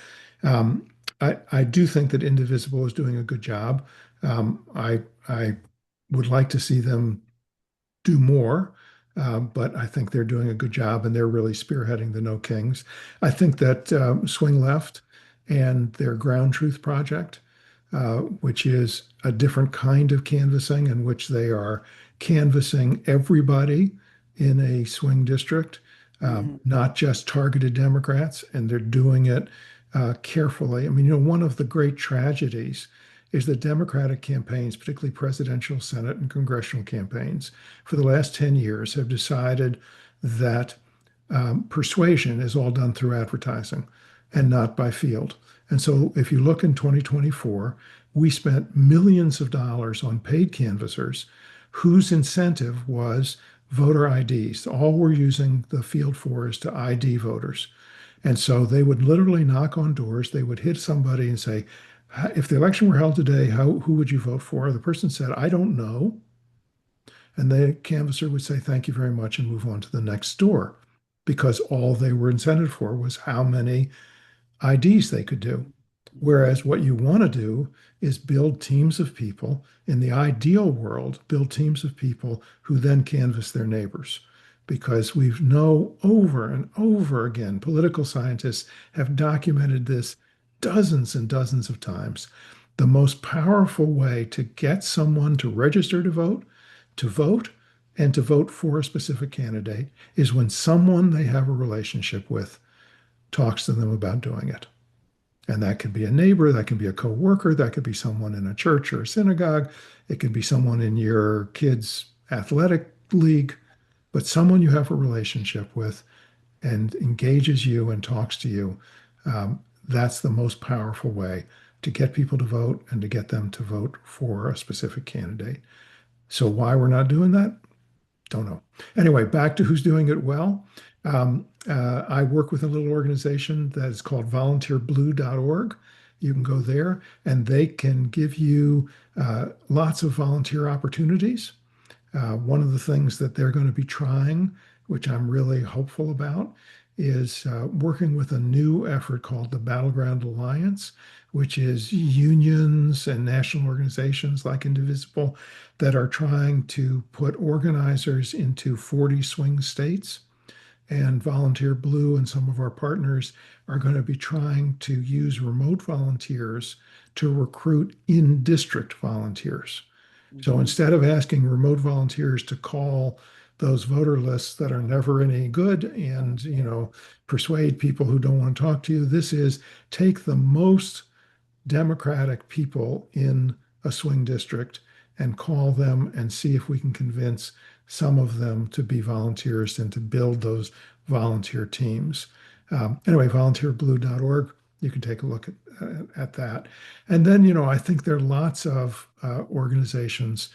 Speaker 3: I do think that Indivisible is doing a good job. I would like to see them do more, but I think they're doing a good job and they're really spearheading the No Kings. I think that Swing Left and their Ground Truth Project, which is a different kind of canvassing in which they are canvassing everybody in a swing district,
Speaker 2: Mhm.
Speaker 3: not just targeted Democrats, and they're doing it carefully. I mean, one of the great tragedies is that Democratic campaigns, particularly presidential, Senate, and congressional campaigns, for the last 10 years have decided that persuasion is all done through advertising and not by field. And so if you look in 2024, we spent millions of dollars on paid canvassers whose incentive was voter IDs. All we're using the field for is to ID voters. And so they would literally knock on doors. They would hit somebody and say, if the election were held today, who would you vote for? The person said, I don't know. And the canvasser would say, thank you very much, and move on to the next door because all they were incented for was how many IDs they could do. Whereas what you want to do is build teams of people. In the ideal world, build teams of people who then canvass their neighbors. Because we know over and over again, political scientists have documented this dozens and dozens of times. The most powerful way to get someone to register to vote, and to vote for a specific candidate is when someone they have a relationship with talks to them about doing it. And that could be a neighbor, that could be a coworker, that could be someone in a church or a synagogue, it could be someone in your kid's athletic league, but someone you have a relationship with and engages you and talks to you. That's the most powerful way to get people to vote and to get them to vote for a specific candidate. So why we're not doing that? Don't know. Anyway, back to who's doing it well. I work with a little organization that is called volunteerblue.org. You can go there and they can give you lots of volunteer opportunities. One of the things that they're going to be trying, which I'm really hopeful about, is working with a new effort called the Battleground Alliance, which is unions and national organizations like Indivisible that are trying to put organizers into 40 swing states. And Volunteer Blue and some of our partners are going to be trying to use remote volunteers to recruit in district volunteers. So
Speaker 2: Mhm.
Speaker 3: instead of asking remote volunteers to call those voter lists that are never any good and, persuade people who don't want to talk to you, this is take the most Democratic people in a swing district and call them and see if we can convince some of them to be volunteers and to build those volunteer teams. Anyway, volunteerblue.org, you can take a look at that. And then, I think there are lots of organizations,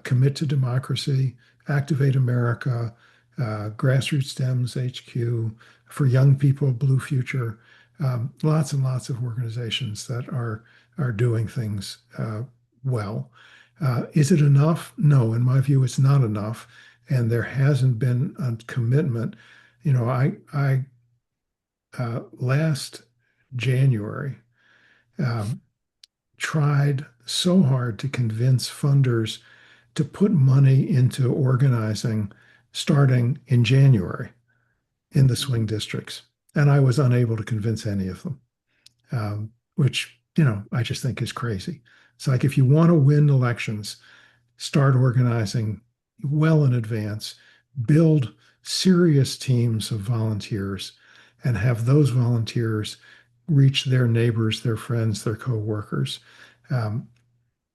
Speaker 3: Commit to Democracy, Activate America, Grassroots Stems HQ, for young people, Blue Future, lots and lots of organizations that are doing things well. Is it enough? No, in my view, it's not enough, and there hasn't been a commitment. I last January um, tried so hard to convince funders to put money into organizing starting in January in the swing
Speaker 2: Mhm.
Speaker 3: districts, and I was unable to convince any of them. Which, I just think is crazy. It's like if you want to win elections, start organizing well in advance, build serious teams of volunteers, and have those volunteers reach their neighbors, their friends, their coworkers. Um,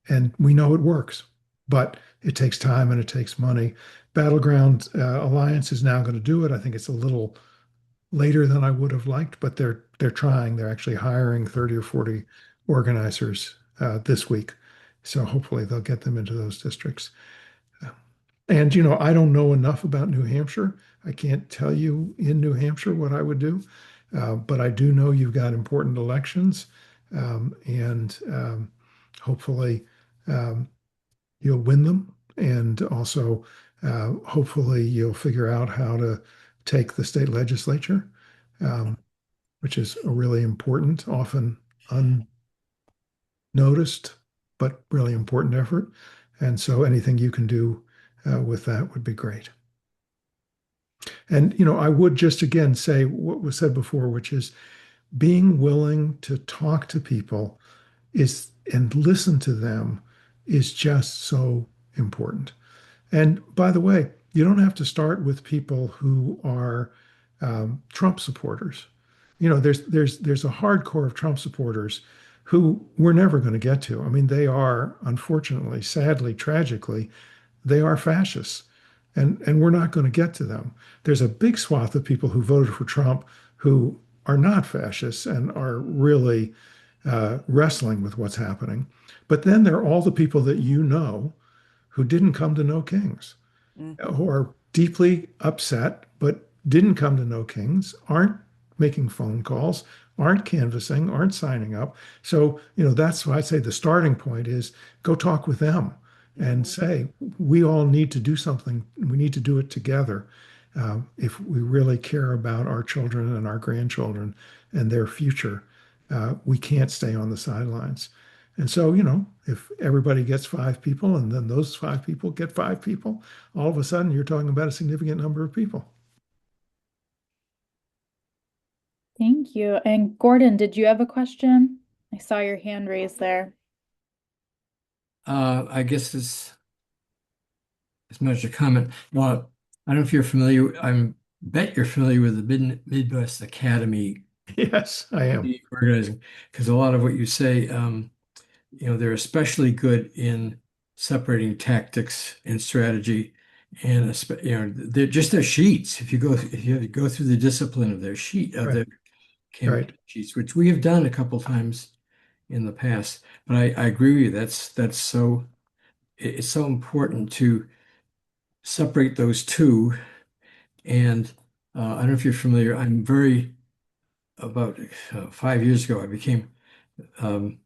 Speaker 3: and we know it works, but it takes time and it takes money. Battleground Alliance is now going to do it. I think it's a little later than I would have liked, but they're trying. They're actually hiring 30 or 40 organizers this week. So hopefully they'll get them into those districts. And I don't know enough about New Hampshire. I can't tell you in New Hampshire what I would do, but I do know you've got important elections, and hopefully um, you'll win them, and also hopefully you'll figure out how to take the state legislature. Um, which is a really important, often unnoticed, but really important effort. And so anything you can do with that would be great. And, I would just again say what was said before, which is being willing to talk to people is and listen to them is just so important. And by the way, you don't have to start with people who are Trump supporters. There's a hardcore of Trump supporters who we're never going to get to. I mean, they are unfortunately, sadly, tragically, they are fascists, and we're not going to get to them. There's a big swath of people who voted for Trump who are not fascists and are really wrestling with what's happening. But then there are all the people that who didn't come to know kings
Speaker 2: Mhm.
Speaker 3: or deeply upset, but didn't come to know Kings, aren't making phone calls, aren't canvassing, aren't signing up. So, that's why I say the starting point is go talk with them and
Speaker 2: Mhm.
Speaker 3: say, we all need to do something. We need to do it together if we really care about our children and our grandchildren and their future. We can't stay on the sidelines. And so, if everybody gets five people and then those five people get five people, all of a sudden you're talking about a significant number of people.
Speaker 1: Thank you. And Gordon, did you have a question? I saw your hand raised there.
Speaker 8: I guess it's as much a comment. Well, I don't know if you're familiar. I bet you're familiar with the Midwest Academy
Speaker 3: Yes, I am.
Speaker 8: organizing, because a lot of what you say, they're especially good in separating tactics and strategy, and they're just their sheets. If you go through the discipline of their sheet of
Speaker 3: Right,
Speaker 8: their campaign
Speaker 3: right.
Speaker 8: sheets, which we have done a couple times in the past, but I agree with you. That's so it's so important to separate those two. And I don't know if you're familiar. I'm very about 5 years ago, I became um,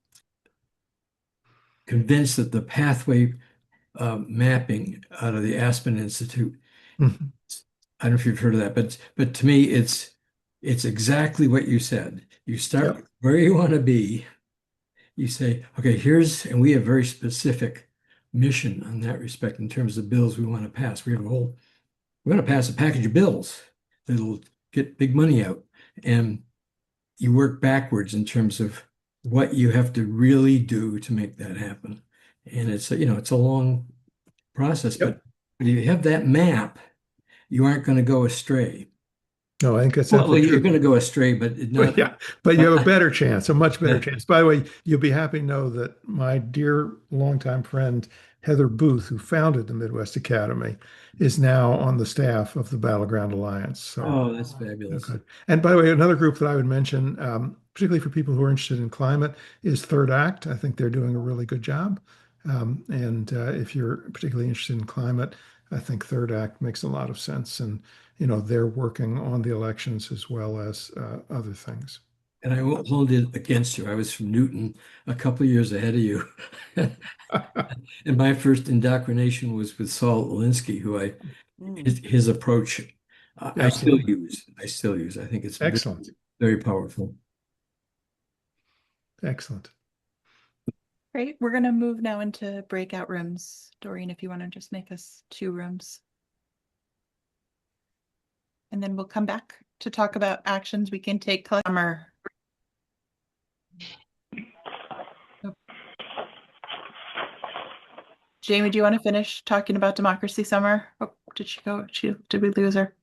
Speaker 8: convinced that the pathway mapping out of the Aspen Institute.
Speaker 3: Mhm.
Speaker 8: I don't know if you've heard of that, but to me, it's exactly what you said. You start
Speaker 3: Yep.
Speaker 8: where you want to be. You say, okay, and we have very specific mission on that respect in terms of bills we want to pass. We're going to pass a package of bills that'll get big money out. And you work backwards in terms of what you have to really do to make that happen. And it's a long process, but
Speaker 3: Yep.
Speaker 8: if you have that map, you aren't going to go astray.
Speaker 3: No, I think that's
Speaker 8: Well,
Speaker 3: absolutely
Speaker 8: you're
Speaker 3: true.
Speaker 8: going to go astray, but
Speaker 3: But
Speaker 8: not.
Speaker 3: yeah, but you have a better chance, a much better
Speaker 8: Yeah.
Speaker 3: chance. By the way, you'll be happy to know that my dear longtime friend Heather Booth, who founded the Midwest Academy, is now on the staff of the Battleground Alliance. So
Speaker 8: Oh, that's fabulous.
Speaker 3: okay. And by the way, another group that I would mention, particularly for people who are interested in climate, is Third Act. I think they're doing a really good job. And if you're particularly interested in climate, I think Third Act makes a lot of sense. And, they're working on the elections as well as other things.
Speaker 8: And I won't hold it against you. I was from Newton a couple of years ahead of you. And my first indoctrination was with Saul Alinsky,
Speaker 2: Mm.
Speaker 8: his approach I still
Speaker 3: Absolutely.
Speaker 8: use. I still use. I think it's very,
Speaker 3: Excellent.
Speaker 8: very powerful.
Speaker 3: Excellent.
Speaker 7: Great. We're going to move now into breakout rooms. Doreen, if you want to just make us 2 rooms. And then we'll come back to talk about actions we can take summer. Jamie, do you want to finish talking about Democracy Summer? Oh, did she go? Did we lose her?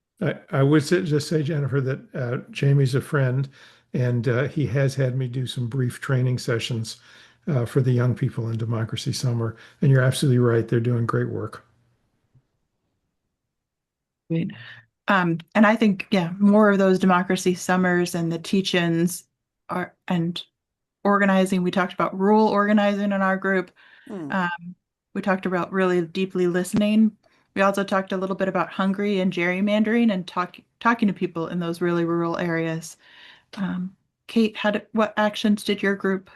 Speaker 3: I would just say, Jennifer, that Jamie's a friend, and he has had me do some brief training sessions for the young people in Democracy Summer. And you're absolutely right; they're doing great work.
Speaker 7: Great. And I think, yeah, more of those democracy summers and the teach-ins and organizing. We talked about rural organizing in our group.
Speaker 2: Mm.
Speaker 7: We talked about really deeply listening. We also talked a little bit about hungry and gerrymandering and talking to people in those really rural areas. Kate, what actions did your group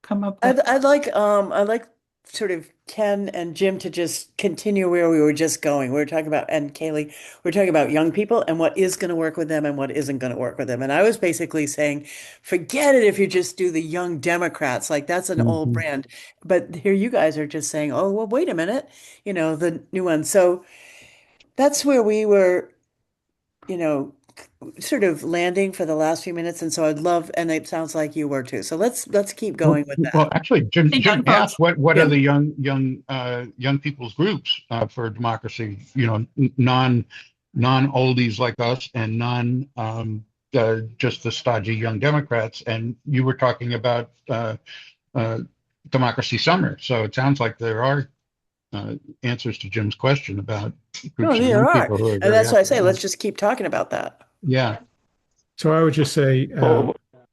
Speaker 7: come up with?
Speaker 2: I'd like sort of Ken and Jim to just continue where we were just going. We were talking about, and Kaylee, we're talking about young people and what is going to work with them and what isn't going to work with them. And I was basically saying, forget it if you just do the young Democrats, like that's an old
Speaker 8: Mhm.
Speaker 2: brand. But here you guys are just saying, oh, well, wait a minute, the new one. So that's where we were, you know, sort of landing for the last few minutes. And so I'd love, and it sounds like you were too. So let's keep
Speaker 4: Well,
Speaker 2: going with
Speaker 4: well,
Speaker 2: that.
Speaker 4: actually, Jim,
Speaker 7: The young
Speaker 4: Jim
Speaker 7: folks.
Speaker 4: asked what are
Speaker 2: Yeah.
Speaker 4: the young people's groups for democracy? Non oldies like us and non just the stodgy young Democrats. And you were talking about uh, Democracy Summer. So it sounds like there are answers to Jim's question about
Speaker 2: No,
Speaker 4: groups of
Speaker 2: there
Speaker 4: young
Speaker 2: are.
Speaker 4: people who are
Speaker 2: And
Speaker 4: very
Speaker 2: that's why I
Speaker 4: active.
Speaker 2: say, let's just keep talking about that.
Speaker 4: Yeah.
Speaker 3: So I would just say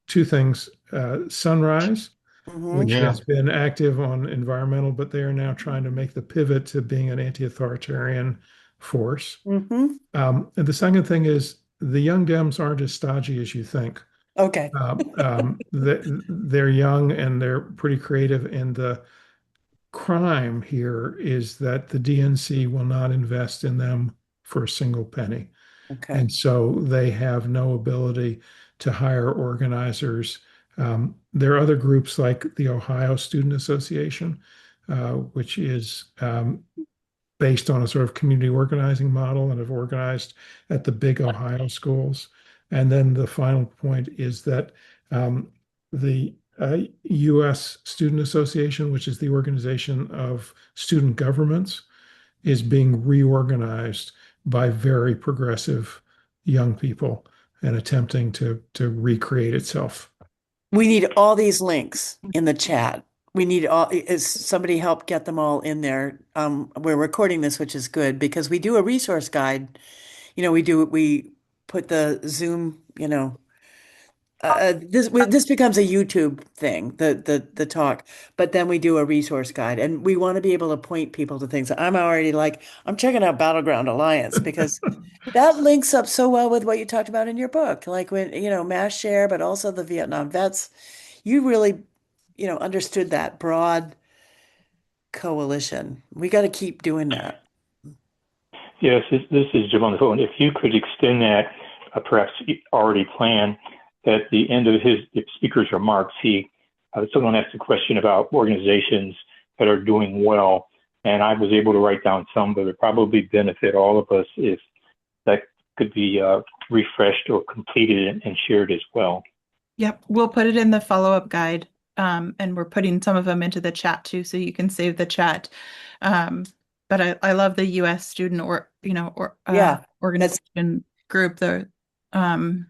Speaker 3: two things: Sunrise,
Speaker 2: Hmm.
Speaker 3: which
Speaker 4: Yeah.
Speaker 3: has been active on environmental, but they are now trying to make the pivot to being an anti-authoritarian force.
Speaker 2: Hmm.
Speaker 3: And the second thing is the young Dems aren't as stodgy as you think.
Speaker 2: Okay.
Speaker 3: They're young and they're pretty creative. And the crime here is that the DNC will not invest in them for a single penny.
Speaker 2: Okay.
Speaker 3: And so they have no ability to hire organizers. There are other groups like the Ohio Student Association, which is based on a sort of community organizing model and have organized at the big Ohio schools. And then the final point is that the U.S. Student Association, which is the organization of student governments, is being reorganized by very progressive young people and attempting to recreate itself.
Speaker 2: We need all these links in the chat. We need all, is somebody help get them all in there? We're recording this, which is good because we do a resource guide. We put the Zoom, this becomes a YouTube thing, the talk, but then we do a resource guide and we want to be able to point people to things. I'm already like, I'm checking out Battleground Alliance because that links up so well with what you talked about in your book, like when, mass share, but also the Vietnam vets. You really, understood that broad coalition. We got to keep doing that.
Speaker 9: Yes, this is Jim on the phone. If you could extend that, perhaps already planned, at the end of the speaker's remarks, someone asked a question about organizations that are doing well, and I was able to write down some that would probably benefit all of us if that could be refreshed or completed and shared as well.
Speaker 7: Yep, we'll put it in the follow-up guide, and we're putting some of them into the chat too, so you can save the chat. But I love the U.S. student
Speaker 2: Yeah, that's
Speaker 7: organization group. Um,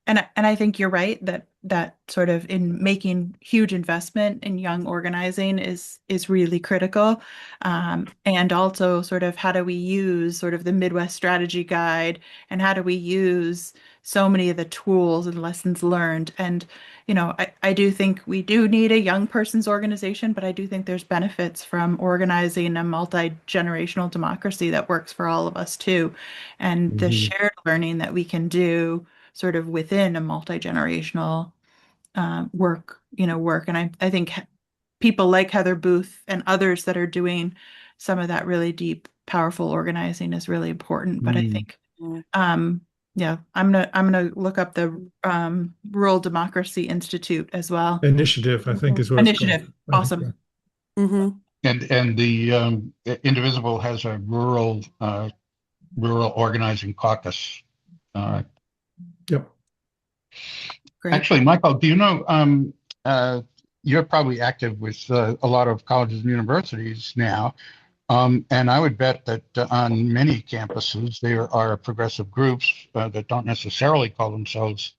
Speaker 7: and I think you're right that sort of in making huge investment in young organizing is really critical. And also sort of how do we use sort of the Midwest Strategy Guide and how do we use so many of the tools and lessons learned. And, I do think we do need a young person's organization, but I do think there's benefits from organizing a multi-generational democracy that works for all of us too. And the
Speaker 6: Mhm.
Speaker 7: shared learning that we can do sort of within a multi-generational work. And I think people like Heather Booth and others that are doing some of that really deep, powerful organizing is really important. But I
Speaker 6: Mm.
Speaker 7: think, um, yeah, I'm gonna look up the Rural Democracy Institute as well.
Speaker 3: Initiative, I think,
Speaker 2: Mhm.
Speaker 3: is what it's called.
Speaker 7: Initiative,
Speaker 3: I think, yeah.
Speaker 7: awesome.
Speaker 2: Hmm.
Speaker 4: And the Indivisible has a rural organizing caucus. Uh,
Speaker 3: Yep.
Speaker 7: Great.
Speaker 4: Actually, Michael, do you know you're probably active with a lot of colleges and universities now, and I would bet that on many campuses there are progressive groups that don't necessarily call themselves,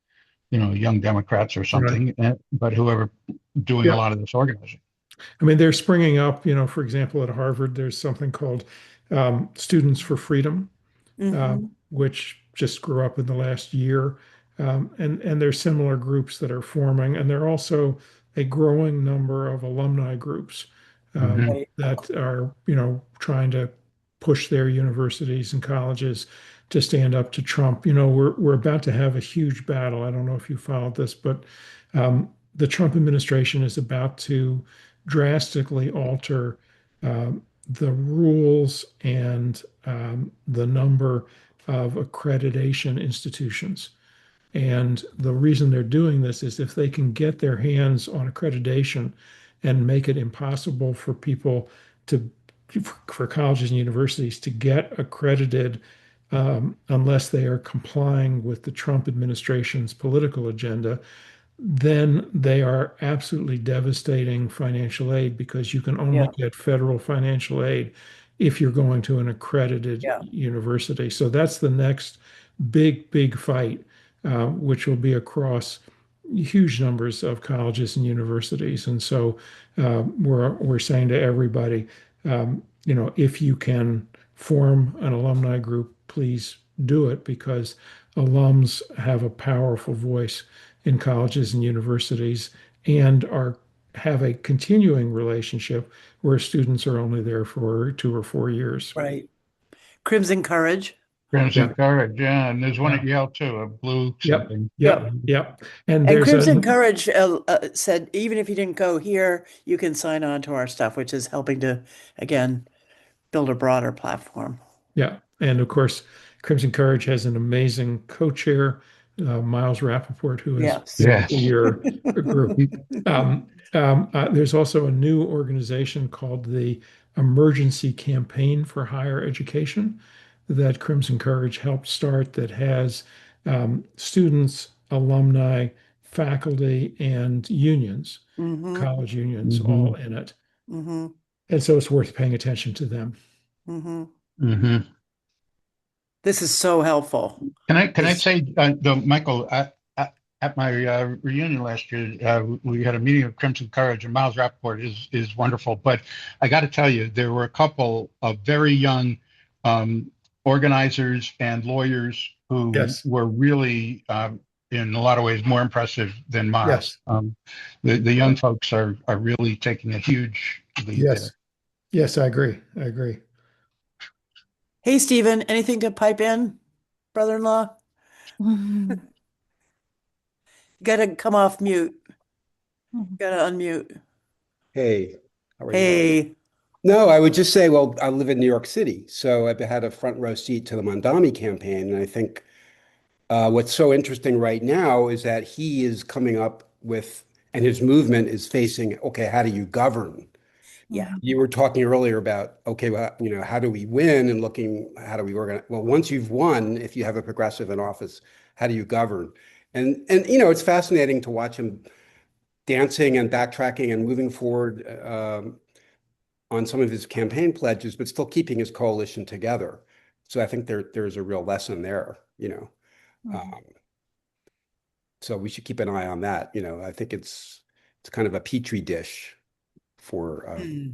Speaker 4: Young Democrats or
Speaker 3: Right.
Speaker 4: something, but who are doing a
Speaker 3: Yeah.
Speaker 4: lot of this organizing.
Speaker 3: I mean, they're springing up, for example, at Harvard, there's something called Students for Freedom,
Speaker 2: Hmm.
Speaker 3: which just grew up in the last year. And there's similar groups that are forming, and there are also a growing number of alumni groups
Speaker 4: Hmm.
Speaker 2: Right.
Speaker 3: that are, trying to push their universities and colleges to stand up to Trump. We're about to have a huge battle. I don't know if you followed this, but the Trump administration is about to drastically alter the rules and the number of accreditation institutions. And the reason they're doing this is if they can get their hands on accreditation and make it impossible for people to, for colleges and universities to get accredited unless they are complying with the Trump administration's political agenda, then they are absolutely devastating financial aid because you can only
Speaker 2: Yeah.
Speaker 3: get federal financial aid if you're going to an accredited
Speaker 2: Yeah.
Speaker 3: university. So that's the next big, big fight, which will be across huge numbers of colleges and universities. And so we're saying to everybody, if you can form an alumni group, please do it because alums have a powerful voice in colleges and universities and are have a continuing relationship where students are only there for 2 or 4 years.
Speaker 2: Right. Crimson Courage.
Speaker 4: Crimson
Speaker 3: Yeah.
Speaker 4: Courage, yeah, and there's one
Speaker 3: Yeah.
Speaker 4: at Yale too, a blue
Speaker 3: Yep.
Speaker 4: something.
Speaker 3: Yep. Yep. And
Speaker 2: And
Speaker 3: there's
Speaker 2: Crimson
Speaker 3: a
Speaker 2: Courage said, even if you didn't go here, you can sign on to our stuff, which is helping to, again, build a broader platform.
Speaker 3: yeah. And of course, Crimson Courage has an amazing co-chair, Miles Rappaport, who is
Speaker 2: Yes.
Speaker 3: typically
Speaker 4: Yes.
Speaker 3: your group. There's also a new organization called the Emergency Campaign for Higher Education that Crimson Courage helped start that has students, alumni, faculty, and unions,
Speaker 2: Mm-hmm.
Speaker 3: college unions,
Speaker 4: Hmm.
Speaker 3: all in it.
Speaker 2: Mm-hmm.
Speaker 3: And so it's worth paying attention to them.
Speaker 2: Mm-hmm.
Speaker 4: Hmm.
Speaker 2: This is so helpful.
Speaker 4: Can I
Speaker 2: This,
Speaker 4: say, though, Michael, at my reunion last year, we had a meeting of Crimson Courage, and Miles Rappaport is wonderful. But I got to tell you, there were a couple of very young um, organizers and lawyers who
Speaker 3: Yes.
Speaker 4: were really, in a lot of ways, more impressive than Miles.
Speaker 3: Yes.
Speaker 4: The young folks are really taking a huge lead there.
Speaker 3: Yes. Yes, I agree. I agree.
Speaker 2: hey, Stephen, anything to pipe in, brother-in-law?
Speaker 7: Mhm.
Speaker 2: You gotta come off mute. Gotta unmute.
Speaker 10: Hey, how are you?
Speaker 2: Hey.
Speaker 10: No, I would just say, well, I live in New York City, so I've had a front row seat to the Mondami campaign, and I think what's so interesting right now is that he is coming up with, and his movement is facing, okay, how do you govern?
Speaker 2: Yeah.
Speaker 10: You were talking earlier about, okay, well, how do we win and looking, how do we organize? Well, once you've won, if you have a progressive in office, how do you govern? And it's fascinating to watch him dancing and backtracking and moving forward. On some of his campaign pledges, but still keeping his coalition together. So I think there's a real lesson there. Um, so we should keep an eye on that. I think it's kind of a petri dish for
Speaker 2: Mm-hmm.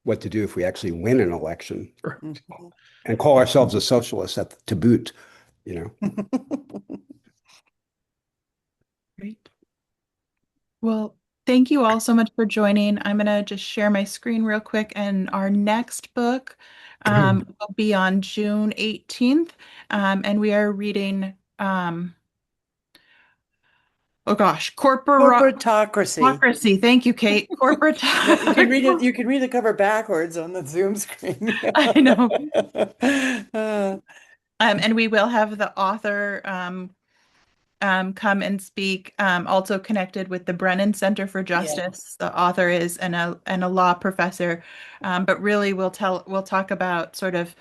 Speaker 10: what to do if we actually win an election
Speaker 2: Mm-hmm.
Speaker 10: and call ourselves a socialist to boot.
Speaker 7: Great. Well, thank you all so much for joining. I'm going to just share my screen real quick, and our next book will be on June 18th, and we are reading, oh gosh,
Speaker 2: Corporatocracy.
Speaker 7: Corporatocracy. Thank you, Kate. Corporate.
Speaker 2: Yeah, you can read it. You can read the cover backwards on the Zoom screen.
Speaker 7: I know.
Speaker 2: Uh,
Speaker 7: And we will have the author come and speak. Also connected with the Brennan Center for
Speaker 2: yeah.
Speaker 7: Justice. The author is and a law professor, but really we'll talk about sort of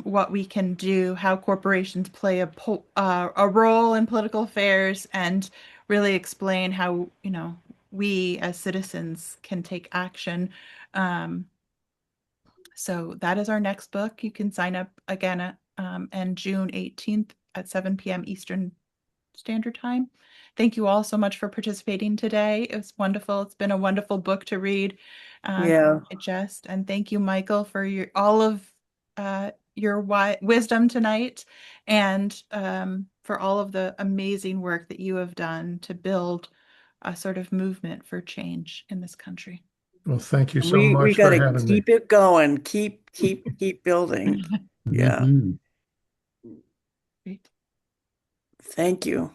Speaker 7: what we can do, how corporations play a role in political affairs, and really explain how we as citizens can take action. Um, so that is our next book. You can sign up again and June 18th at 7 p.m. Eastern Standard Time. Thank you all so much for participating today. It was wonderful. It's been a wonderful book to read,
Speaker 2: Yeah.
Speaker 7: digest, and thank you, Michael, for all of your wisdom tonight, and for all of the amazing work that you have done to build a sort of movement for change in this country.
Speaker 3: Well, thank you so
Speaker 2: We
Speaker 3: much
Speaker 2: got
Speaker 3: for
Speaker 2: to
Speaker 3: having me.
Speaker 2: keep it going. Keep building. Yeah.
Speaker 4: Mhm.
Speaker 7: Great.
Speaker 2: Thank you.